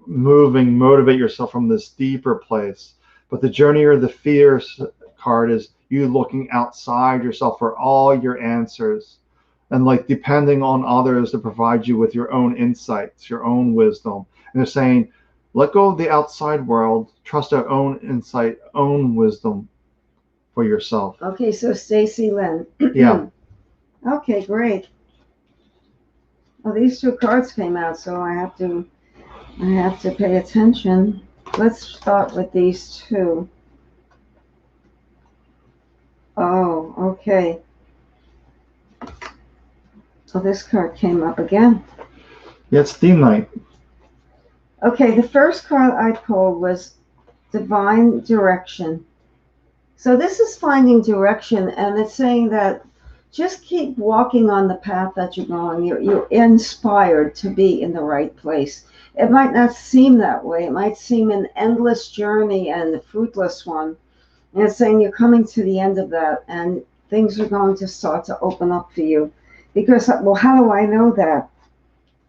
moving, motivate yourself from this deeper place. But the journey or the fear card is you looking outside yourself for all your answers, and like depending on others to provide you with your own insights, your own wisdom. And they're saying, let go of the outside world, trust our own insight, own wisdom for yourself. Okay, so Stacy Lynn. Yeah. Okay, great. Well, these two cards came out, so I have to pay attention. Let's start with these two. Oh, okay. So this card came up again. Yeah, it's theme night. Okay, the first card I pulled was Divine Direction. So this is finding direction, and it's saying that just keep walking on the path that you're going. You're inspired to be in the right place. It might not seem that way. It might seem an endless journey and a fruitless one. And it's saying you're coming to the end of that, and things are going to start to open up for you. Because, well, how do I know that?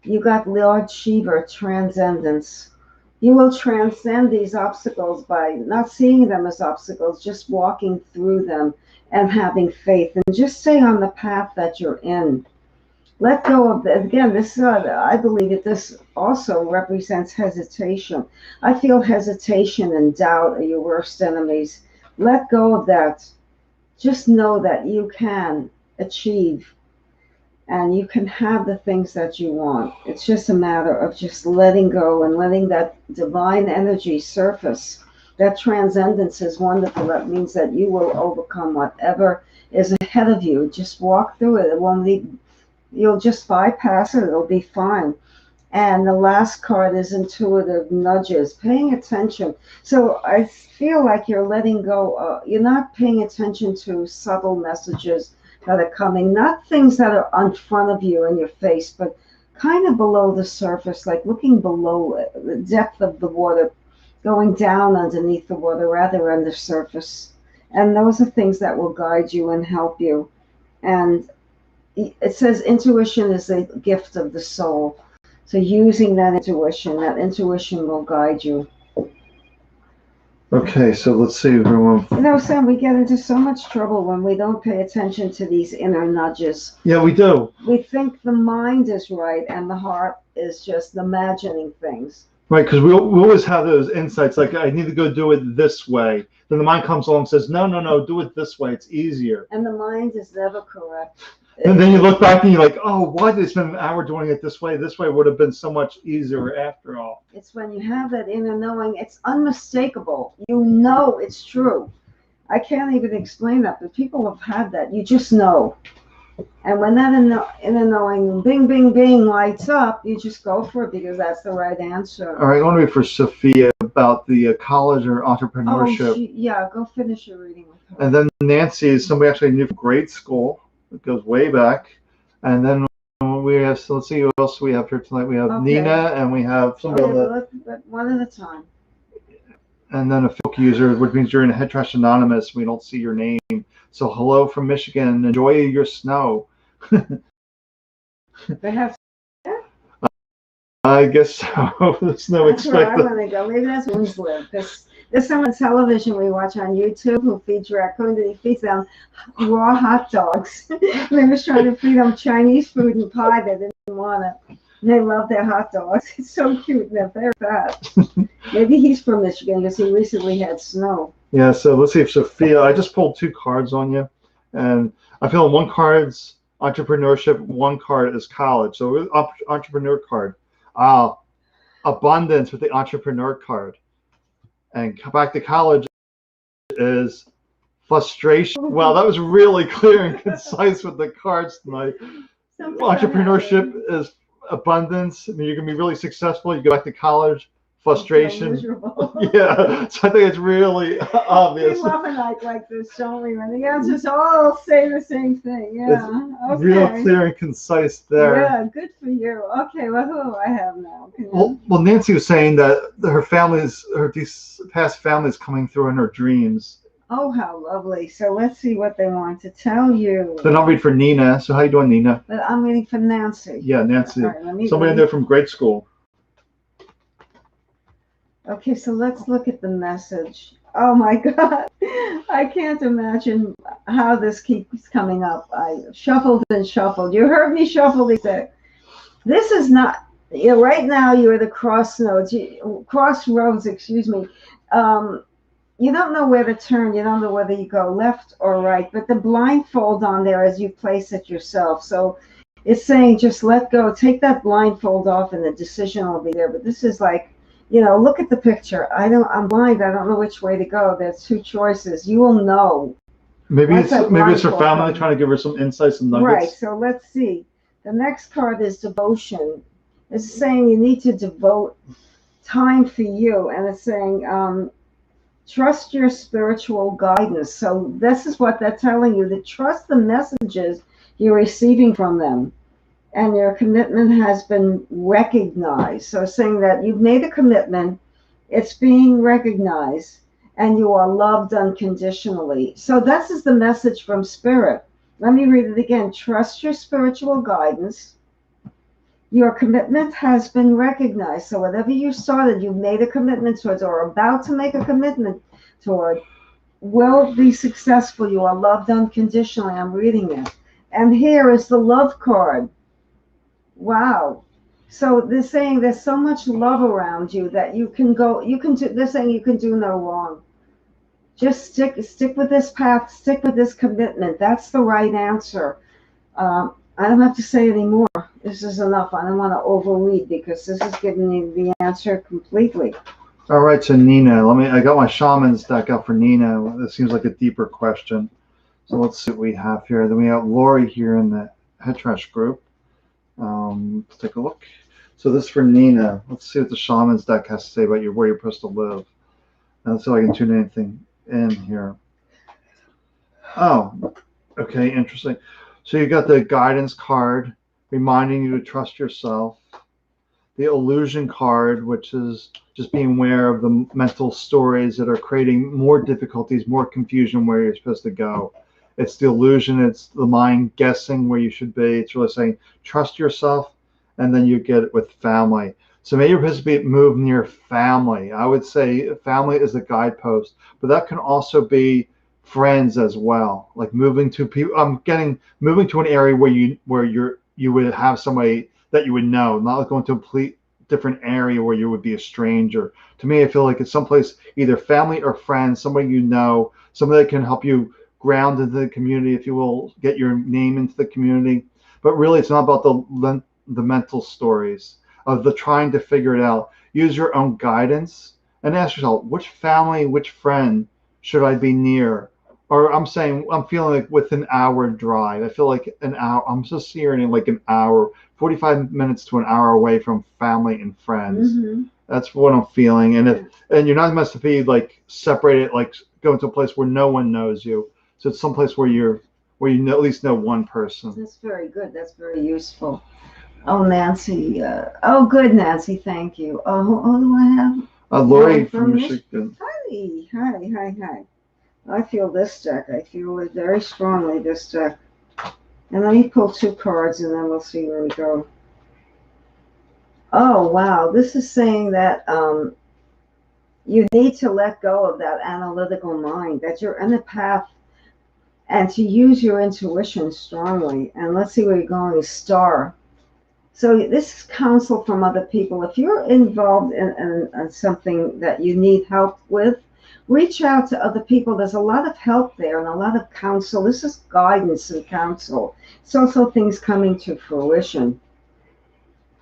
You got Lord Shiva, transcendence. You will transcend these obstacles by not seeing them as obstacles, just walking through them and having faith, and just stay on the path that you're in. Let go of that. Again, this I believe that this also represents hesitation. I feel hesitation and doubt are your worst enemies. Let go of that. Just know that you can achieve and you can have the things that you want. It's just a matter of just letting go and letting that divine energy surface That transcendence is wonderful. That means that you will overcome whatever is ahead of you. Just walk through it. It won't leave, you'll just bypass it. It'll be fine. And the last card is intuitive nudges, paying attention. So I feel like you're letting go. You're not paying attention to subtle messages that are coming, not things that are in front of you in your face, but kind of below the surface, like looking below the depth of the water, going down underneath the water rather than the surface. And those are things that will guide you and help you. And it says intuition is a gift of the soul. So using that intuition will guide you. Okay, so let's see. Sam, we get into so much trouble when we don't pay attention to these inner nudges. Yeah, we do. We think the mind is right and the heart is just imagining things. Right, because we always have those insights, like, I need to go do it this way. Then the mind comes along and says, no, do it this way. It's easier. And the mind is never correct. And then you look back and you're like, oh, why did I spend an hour doing it this way? This way would have been so much easier after all. It's when you have that inner knowing, it's unmistakable. You know it's true. I can't even explain that, but people have had that. You just know. And when that inner knowing, bing, bing, bing, lights up, you just go for it because that's the right answer. All right, I want to read for Sophia about the college or entrepreneurship. Yeah, go finish your reading with her. And then Nancy is somebody actually knew from grade school. It goes way back. And then we have, so let's see who else we have here tonight. We have Nina, and we have somebody one at a time. And then a folk user, which means you're in Head Trash Anonymous. We don't see your name. So hello from Michigan. Enjoy your snow. They have. I guess so. There's no expected. That's where I want to go. Maybe that's where we live. There's someone on television we watch on YouTube who feeds raccoons, and he feeds them raw hot dogs. They was trying to feed them Chinese food and pie. They didn't want it. They love their hot dogs. It's so cute. They're very fat. Maybe he's from Michigan because he recently had snow. Yeah, so let's see if Sophia, I just pulled 2 cards on you. And I feel one card's entrepreneurship, one card is college. So entrepreneur card. Abundance with the entrepreneur card. And back to college is frustration. Wow, that was really clear and concise with the cards tonight. Entrepreneurship is abundance. I mean, you're going to be really successful. You go back to college, frustration. Yeah, so I think it's really obvious. We love a night like this, don't we? When the answers all say the same thing. Yeah. It's real clear and concise there. Yeah, good for you. Okay, well, who do I have now? Well, Nancy was saying that these past families coming through in her dreams. Oh, how lovely. So let's see what they want to tell you. Then I'll read for Nina. So how you doing, Nina? But I'm reading for Nancy. Yeah, Nancy. All right, somebody in there from grade school. Okay, so let's look at the message. Oh my God. I can't imagine how this keeps coming up. I shuffled and shuffled. You heard me shuffle these days. This is not, right now you're at the crossroads, excuse me. You don't know where to turn. You don't know whether you go left or right, but the blindfold on there as you place it yourself. So it's saying just let go, take that blindfold off and the decision will be there. But this is like, look at the picture. I'm blind. I don't know which way to go. There's 2 choices. You will know. Maybe it's her family trying to give her some insights and nuggets. Right. So let's see. The next card is devotion. It's saying you need to devote time for you, and it's saying trust your spiritual guidance. So this is what they're telling you, to trust the messages you're receiving from them. And your commitment has been recognized. So saying that you've made a commitment, it's being recognized, and you are loved unconditionally. So this is the message from Spirit. Let me read it again. Trust your spiritual guidance. Your commitment has been recognized. So whatever you started, you've made a commitment towards or are about to make a commitment toward will be successful. You are loved unconditionally. I'm reading it. And here is the love card. Wow. So they're saying there's so much love around you that they're saying you can do no wrong. Just stick with this path, stick with this commitment. That's the right answer. I don't have to say any more. This is enough. I don't want to overread because this is giving you the answer completely. All right, so Nina, I got my shaman's deck out for Nina. This seems like a deeper question. So let's see what we have here. Then we have Lori here in the head trash group. Let's take a look. So this is for Nina. Let's see what the shaman's deck has to say about where you're supposed to live. And let's see if I can tune anything in here. Oh, okay, interesting. So you got the guidance card reminding you to trust yourself. The illusion card, which is just being aware of the mental stories that are creating more difficulties, more confusion where you're supposed to go. It's the illusion, it's the mind guessing where you should be. It's really saying trust yourself, and then you get it with family. So maybe you're supposed to be move near family. I would say family is the guidepost, but that can also be friends as well. Like moving to people. Moving to an area you would have somebody that you would know, not like going to a complete different area where you would be a stranger. To me, I feel like it's someplace, either family or friends, somebody you know, somebody that can help you ground into the community, if you will, get your name into the community. But really, it's not about the mental stories of the trying to figure it out. Use your own guidance and ask yourself, which family, which friend should I be near? Or I'm feeling like with an hour drive. I feel like an hour. I'm just hearing like an hour, 45 minutes to an hour away from family and friends. Mm-hmm. That's what I'm feeling. And you're not supposed to be like separated, like going to a place where no one knows you. So it's someplace where you know, at least know one person. That's very good. That's very useful. Oh, Nancy. Oh, good, Nancy. Thank you. Oh, who do I have? Lori from Michigan. Hi. I feel this deck. I feel it very strongly, this deck. And let me pull 2 cards and then we'll see where we go. Oh, wow. This is saying that you need to let go of that analytical mind, that you're in a path, and to use your intuition strongly. And let's see where you're going, Star. So this is counsel from other people. If you're involved in something that you need help with, reach out to other people. There's a lot of help there and a lot of counsel. This is guidance and counsel. It's also things coming to fruition.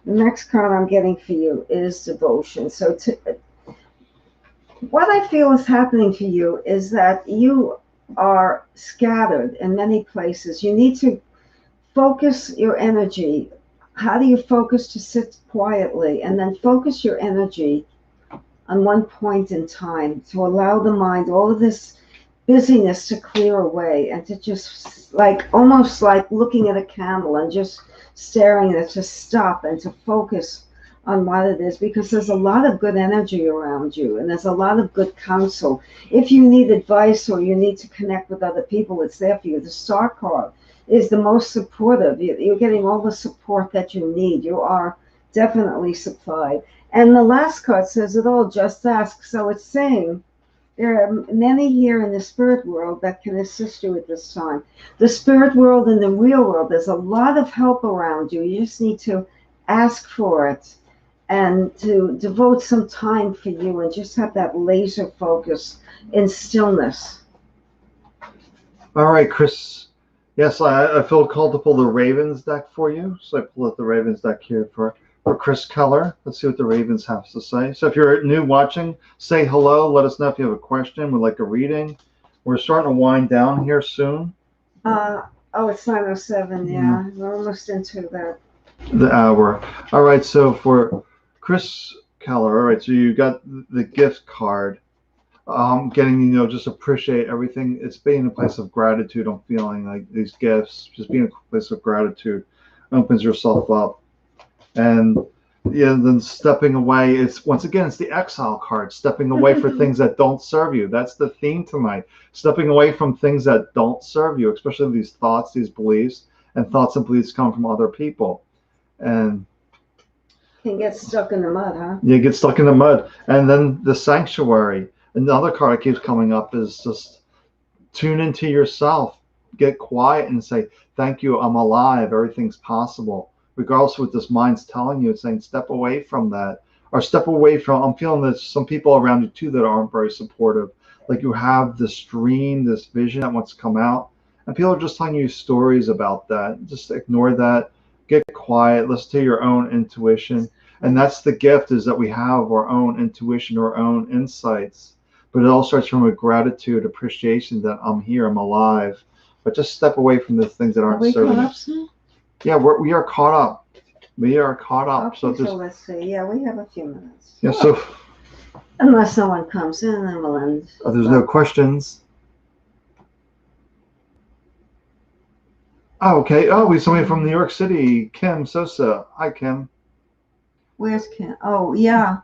The next card I'm getting for you is devotion. So what I feel is happening for you is that you are scattered in many places. You need to focus your energy. How do you focus? To sit quietly and then focus your energy on one point in time, to allow the mind, all of this busyness, to clear away, and to just almost like looking at a candle and just staring at it, to stop and to focus on what it is, because there's a lot of good energy around you and there's a lot of good counsel. If you need advice or you need to connect with other people, it's there for you. The Star card is the most supportive. You're getting all the support that you need. You are definitely supplied. And the last card says it all, just ask. So it's saying there are many here in the spirit world that can assist you at this time. The spirit world and the real world, there's a lot of help around you. You just need to ask for it and to devote some time for you and just have that laser focus in stillness. All right, Chris. Yes, I feel called to pull the Ravens deck for you. So I pull out the Ravens deck here for Chris Keller. Let's see what the Ravens have to say. So if you're new watching, say hello. Let us know if you have a question, would like a reading. We're starting to wind down here soon. It's 9:07. Yeah, we're almost into the hour. All right, so for Chris Keller, all right, so you got the gift card. Getting, just appreciate everything. It's being a place of gratitude. I'm feeling like these gifts, just being a place of gratitude, opens yourself up. And then stepping away, it's the exile card, stepping away for things that don't serve you. That's the theme tonight. Stepping away from things that don't serve you, especially these thoughts, these beliefs, and thoughts and beliefs come from other people. And you get stuck in the mud, huh? You get stuck in the mud. And then the sanctuary. Another card that keeps coming up is just tune into yourself, get quiet and say, thank you, I'm alive, everything's possible. Regardless of what this mind's telling you, it's saying step away from that. Or step away from, I'm feeling there's some people around you too that aren't very supportive. Like you have this dream, this vision that wants to come out, and people are just telling you stories about that. Just ignore that, get quiet, listen to your own intuition. And that's the gift, is that we have our own intuition, our own insights. But it all starts from a gratitude, appreciation that I'm here, I'm alive. But just step away from the things that Are aren't we serving caught up us. soon? Yeah, we are caught up. We are caught up. Okay, So so let's see. Yeah, we have a few minutes. yeah, so Unless someone comes in, then we'll end. there's no questions. Oh, okay. Oh, we somebody from New York City, Kim Sosa. Hi, Kim. Where's Kim? Oh, yeah.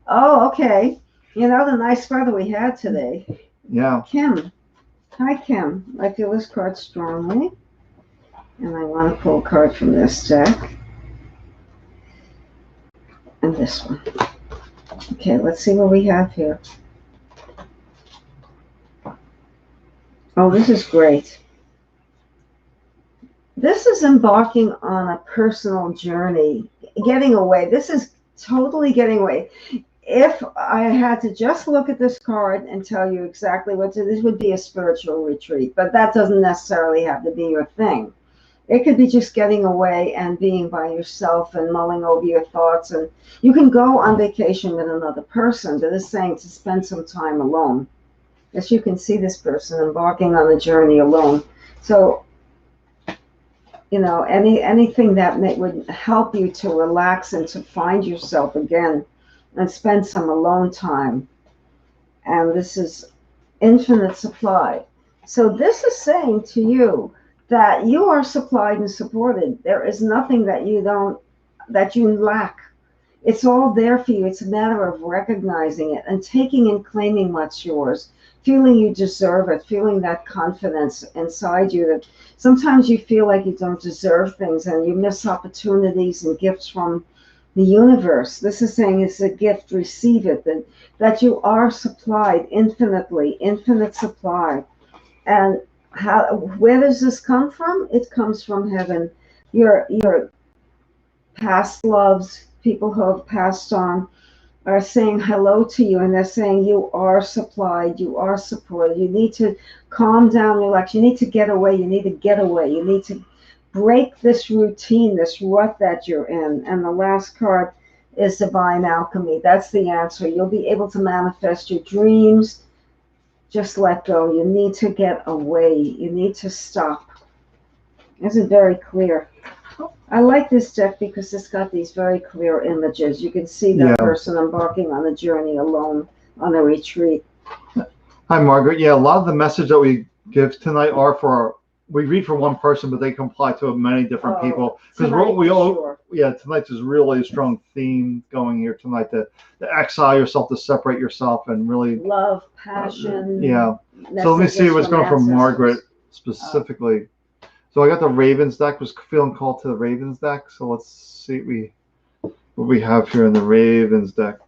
Oh, okay. You know, the nice weather we had today. Yeah. Kim. Hi, Kim. I feel this card strongly. And I want to pull a card from this deck. And this one. Okay, let's see what we have here. Oh, this is great. This is embarking on a personal journey, getting away. This is totally getting away. If I had to just look at this card and tell you exactly what to, this would be a spiritual retreat, but that doesn't necessarily have to be your thing. It could be just getting away and being by yourself and mulling over your thoughts. And you can go on vacation with another person that is saying to spend some time alone. As you can see, this person embarking on a journey alone. So, you know, anything that would help you to relax and to find yourself again and spend some alone time. And this is infinite supply. So this is saying to you that you are supplied and supported. There is nothing that you lack. It's all there for you. It's a matter of recognizing it and taking and claiming what's yours, feeling you deserve it, feeling that confidence inside you that sometimes you feel like you don't deserve things and you miss opportunities and gifts from the universe. This is saying it's a gift, receive it, that you are supplied infinitely, infinite supply. And where does this come from? It comes from heaven. Your past loves, people who have passed on, are saying hello to you, and they're saying you are supplied, you are supported. You need to calm down, relax. You need to get away. You need to get away. You need to break this routine, this rut that you're in. And the last card is divine alchemy. That's the answer. You'll be able to manifest your dreams. Just let go. You need to get away. You need to stop. This is very clear. I like this deck because it's got these very clear images. You can see that person embarking on a journey alone on a retreat. Hi, Margaret. Yeah, a lot of the message that we give tonight we read for one person, but they can apply to many different people. Because tonight's is really a strong theme going here tonight, to exile yourself, to separate yourself, and really love, passion. So let me see what's going from Margaret specifically. So I got the Ravens deck. Was feeling called to the Ravens deck. So let's see what we have here in the Ravens deck.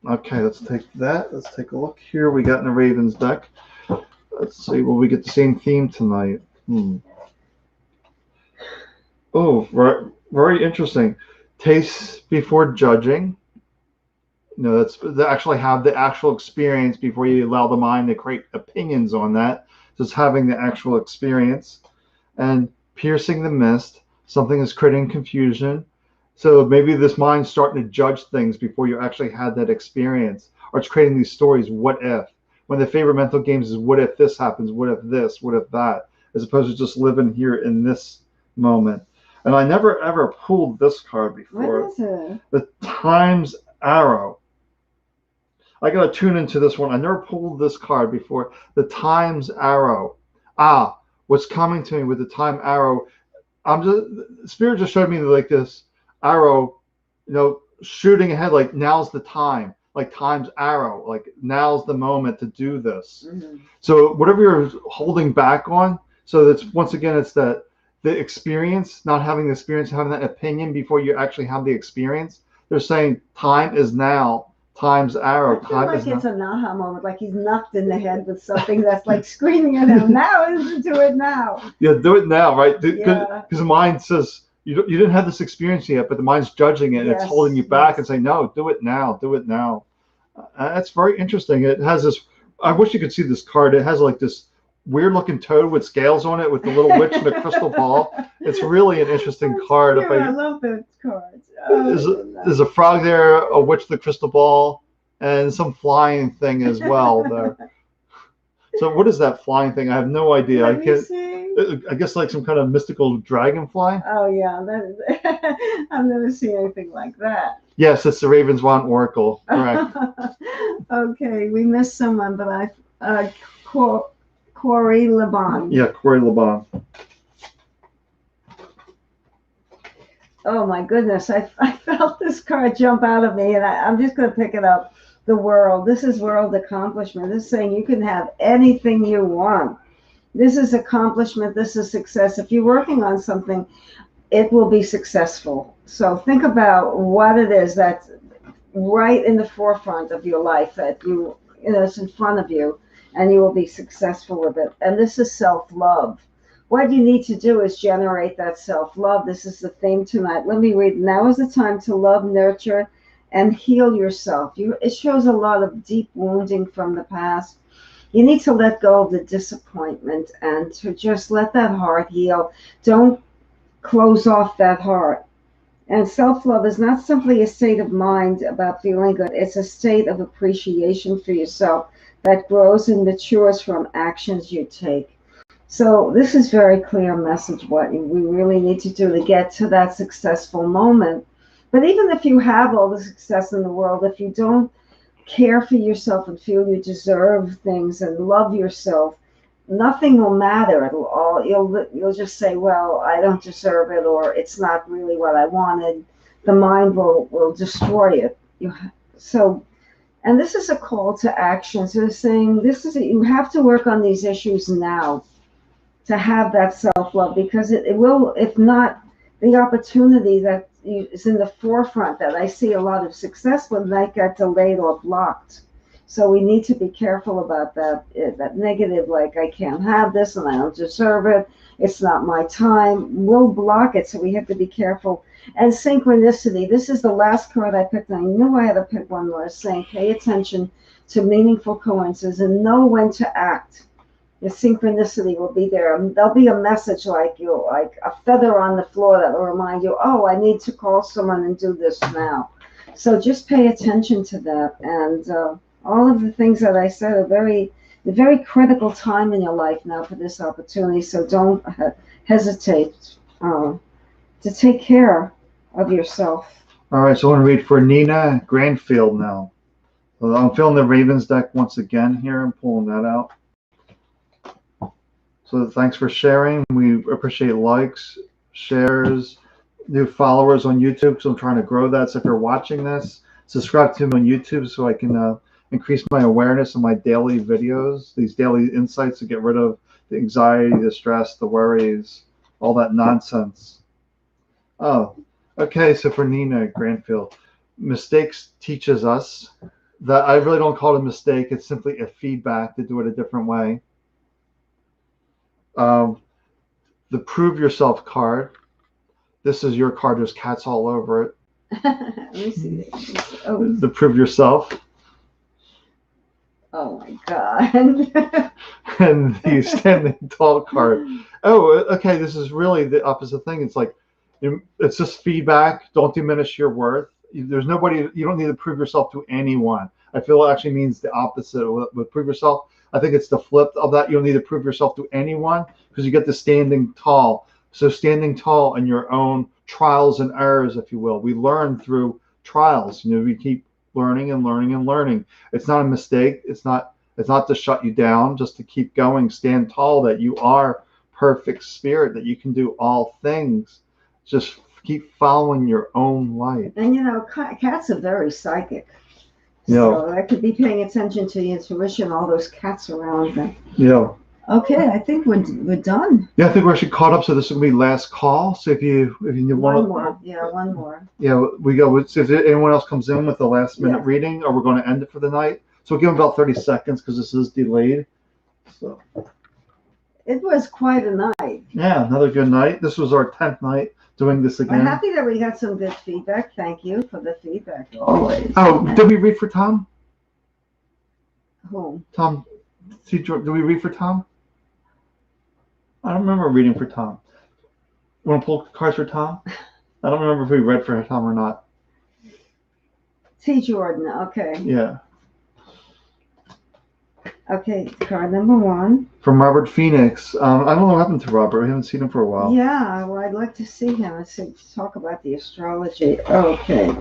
Okay, let's take that. Let's take a look here. We got in the Ravens deck. Let's see. Will we get the same theme tonight? Oh, very interesting. Taste before judging. That's to actually have the actual experience before you allow the mind to create opinions on that. Just having the actual experience. And piercing the mist. Something is creating confusion. So maybe this mind's starting to judge things before you actually had that experience. Or it's creating these stories, what if? One of the favorite mental games is what if this happens, what if this, what if that, as opposed to just living here in this moment. And I never ever pulled this card before. What is it? The Time's Arrow. I gotta tune into this one. I never pulled this card before. The Time's Arrow. What's coming to me with the Time Arrow? Spirit just showed me like this arrow, shooting ahead, like now's the time, like Time's Arrow, like now's the moment to do this. So whatever you're holding back on, so that's once again, it's the experience, not having the experience, having that opinion before you actually have the experience. They're saying time is now. Time's Arrow. I feel like it's an aha moment, like he's knocked in the head with something that's like screaming at him. Now, do it now. Yeah, do it now, right? Because the mind says you didn't have this experience yet, but the mind's judging it, and it's holding you back and saying, no, do it now, do it now. That's very interesting. It has this. I wish you could see this card. It has like this weird looking toad with scales on it with the little witch and the crystal ball. It's really an interesting card. Cute. I love those cards. There's a frog there, a witch, the crystal ball, and some flying thing as well there. So what is that flying thing? I have no idea. Let me see. I guess like some kind of mystical dragonfly. Oh yeah, I've never seen anything like that. Yes, it's the Ravens Wand Oracle. Correct. Okay, we missed someone, but Corey Laban. Yeah, Corey Laban. Oh my goodness, I felt this card jump out of me, and I'm just going to pick it up. The world. This is world accomplishment. This is saying you can have anything you want. This is accomplishment. This is success. If you're working on something, it will be successful. So think about what it is that's right in the forefront of your life that it's in front of you, and you will be successful with it. And this is self-love. What you need to do is generate that self-love. This is the theme tonight. Let me read. Now is the time to love, nurture, and heal yourself. It shows a lot of deep wounding from the past. You need to let go of the disappointment and to just let that heart heal. Don't close off that heart. And self-love is not simply a state of mind about feeling good. It's a state of appreciation for yourself that grows and matures from actions you take. So this is very clear message what we really need to do to get to that successful moment. But even if you have all the success in the world, if you don't care for yourself and feel you deserve things and love yourself, nothing will matter. You'll just say, well, I don't deserve it, or it's not really what I wanted. The mind will destroy it. And this is a call to action. So they're saying you have to work on these issues now to have that self-love, because it will, if not, the opportunity that is in the forefront that I see a lot of success with might get delayed or blocked. So we need to be careful about that negative, like I can't have this and I don't deserve it, it's not my time, will block it. So we have to be careful. And synchronicity, this is the last card I picked, and I knew I had to pick one more, saying pay attention to meaningful coincidences and know when to act. The synchronicity will be there. There'll be a message like a feather on the floor that will remind you, oh, I need to call someone and do this now. So just pay attention to that. And all of the things that I said are a very critical time in your life now for this opportunity. So don't hesitate to take care of yourself. All right, so I want to read for Nina Granfield now. So I'm filling the Ravens deck once again here and pulling that out. So thanks for sharing. We appreciate likes, shares, new followers on YouTube. So I'm trying to grow that. So if you're watching this, subscribe to me on YouTube so I can increase my awareness of my daily videos, these daily insights to get rid of the anxiety, the stress, the worries, all that nonsense. Oh, okay. So for Nina Granfield, mistakes teaches us that I really don't call it a mistake. It's simply a feedback to do it a different way. The Prove Yourself card. This is your card. There's cats all over it. Let me see. The Prove Yourself. Oh my God. And the Standing Tall card. Oh, okay. This is really the opposite thing. It's like, it's just feedback. Don't diminish your worth. There's nobody, you don't need to prove yourself to anyone. I feel it actually means the opposite with prove yourself. I think it's the flip of that. You don't need to prove yourself to anyone because you get the standing tall. So standing tall in your own trials and errors, if you will. We learn through trials. We keep learning and learning and learning. It's not a mistake. It's not to shut you down, just to keep going. Stand tall that you are perfect spirit, that you can do all things. Just keep following your own light. And cats are very psychic. Yeah. So I could be paying attention to the intuition, all those cats around them. Yeah. Okay, I think we're done. Yeah, I think we're actually caught up. So this will be last call. So if you want one more. Yeah, one more. Yeah, we go. So if anyone else comes in with the last minute reading, or we're going to end it for the night. So we'll give them about 30 seconds because this is delayed. So it was quite a night. Yeah, another good night. This was our 10th night doing this again. I'm happy that we got some good feedback. Thank you for the feedback always. Oh, did we read for Tom? Who? Tom. Did we read for Tom? I don't remember reading for Tom. You want to pull cards for Tom? I don't remember if we read for Tom or not. T. Jordan, okay. Yeah. Okay, card number 1. From Robert Phoenix. I don't know what happened to Robert. We haven't seen him for a while. Yeah, well, I'd like to see him and talk about the astrology. Okay.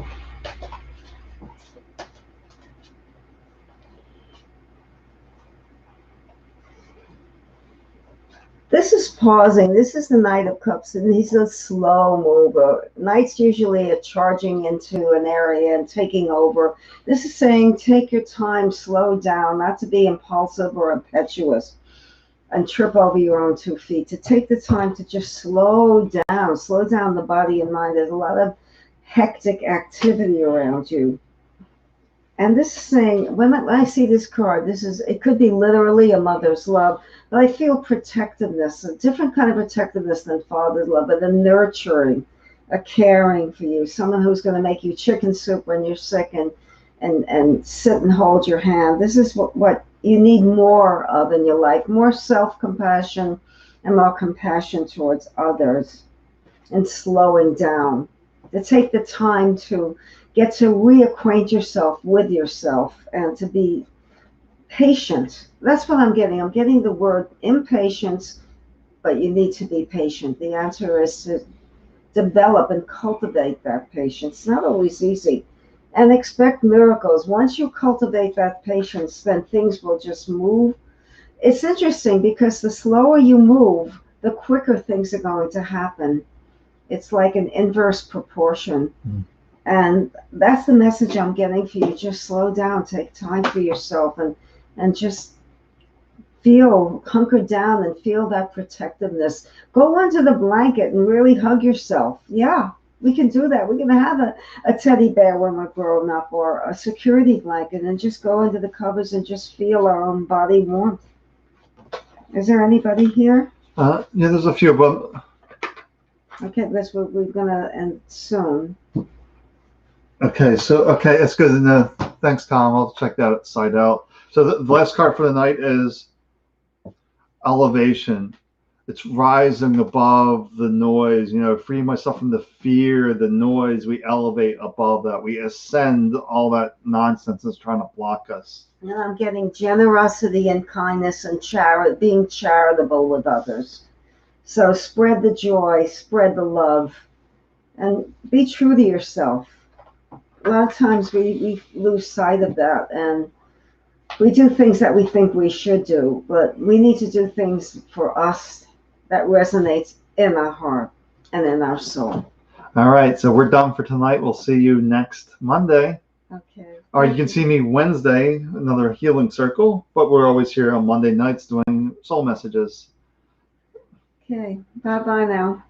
This is pausing. This is the Knight of Cups, and he's a slow mover. Knights usually are charging into an area and taking over. This is saying take your time, slow down, not to be impulsive or impetuous and trip over your own 2 feet, to take the time to just slow down the body and mind. There's a lot of hectic activity around you. And this is saying, when I see this card, it could be literally a mother's love, but I feel protectiveness, a different kind of protectiveness than father's love, but a nurturing, a caring for you, someone who's going to make you chicken soup when you're sick and sit and hold your hand. This is what you need more of in your life, more self-compassion and more compassion towards others, and slowing down, to take the time to get to reacquaint yourself with yourself and to be patient. That's what I'm getting. I'm getting the word impatience, but you need to be patient. The answer is to develop and cultivate that patience. It's not always easy. And expect miracles. Once you cultivate that patience, then things will just move. It's interesting because the slower you move, the quicker things are going to happen. It's like an inverse proportion. And that's the message I'm getting for you. Just slow down, take time for yourself, and just hunker down and feel that protectiveness. Go under the blanket and really hug yourself. Yeah, we can do that. We're going to have a teddy bear when we're grown up, or a security blanket, and just go into the covers and just feel our own body warmth. Is there anybody here? Yeah, there's a few, but okay, that's what we're going to end soon. Okay, that's good. Thanks, Tom. I'll check that side out. So the last card for the night is elevation. It's rising above the noise, freeing myself from the fear, the noise. We elevate above that. We ascend all that nonsense that's trying to block us. And I'm getting generosity and kindness and being charitable with others. So spread the joy, spread the love, and be true to yourself. A lot of times we lose sight of that, and we do things that we think we should do, but we need to do things for us that resonates in our heart and in our soul. All right, so we're done for tonight. We'll see you next Monday. Okay. Or you can see me Wednesday, another healing circle, but we're always here on Monday nights doing soul messages. Okay, bye-bye now.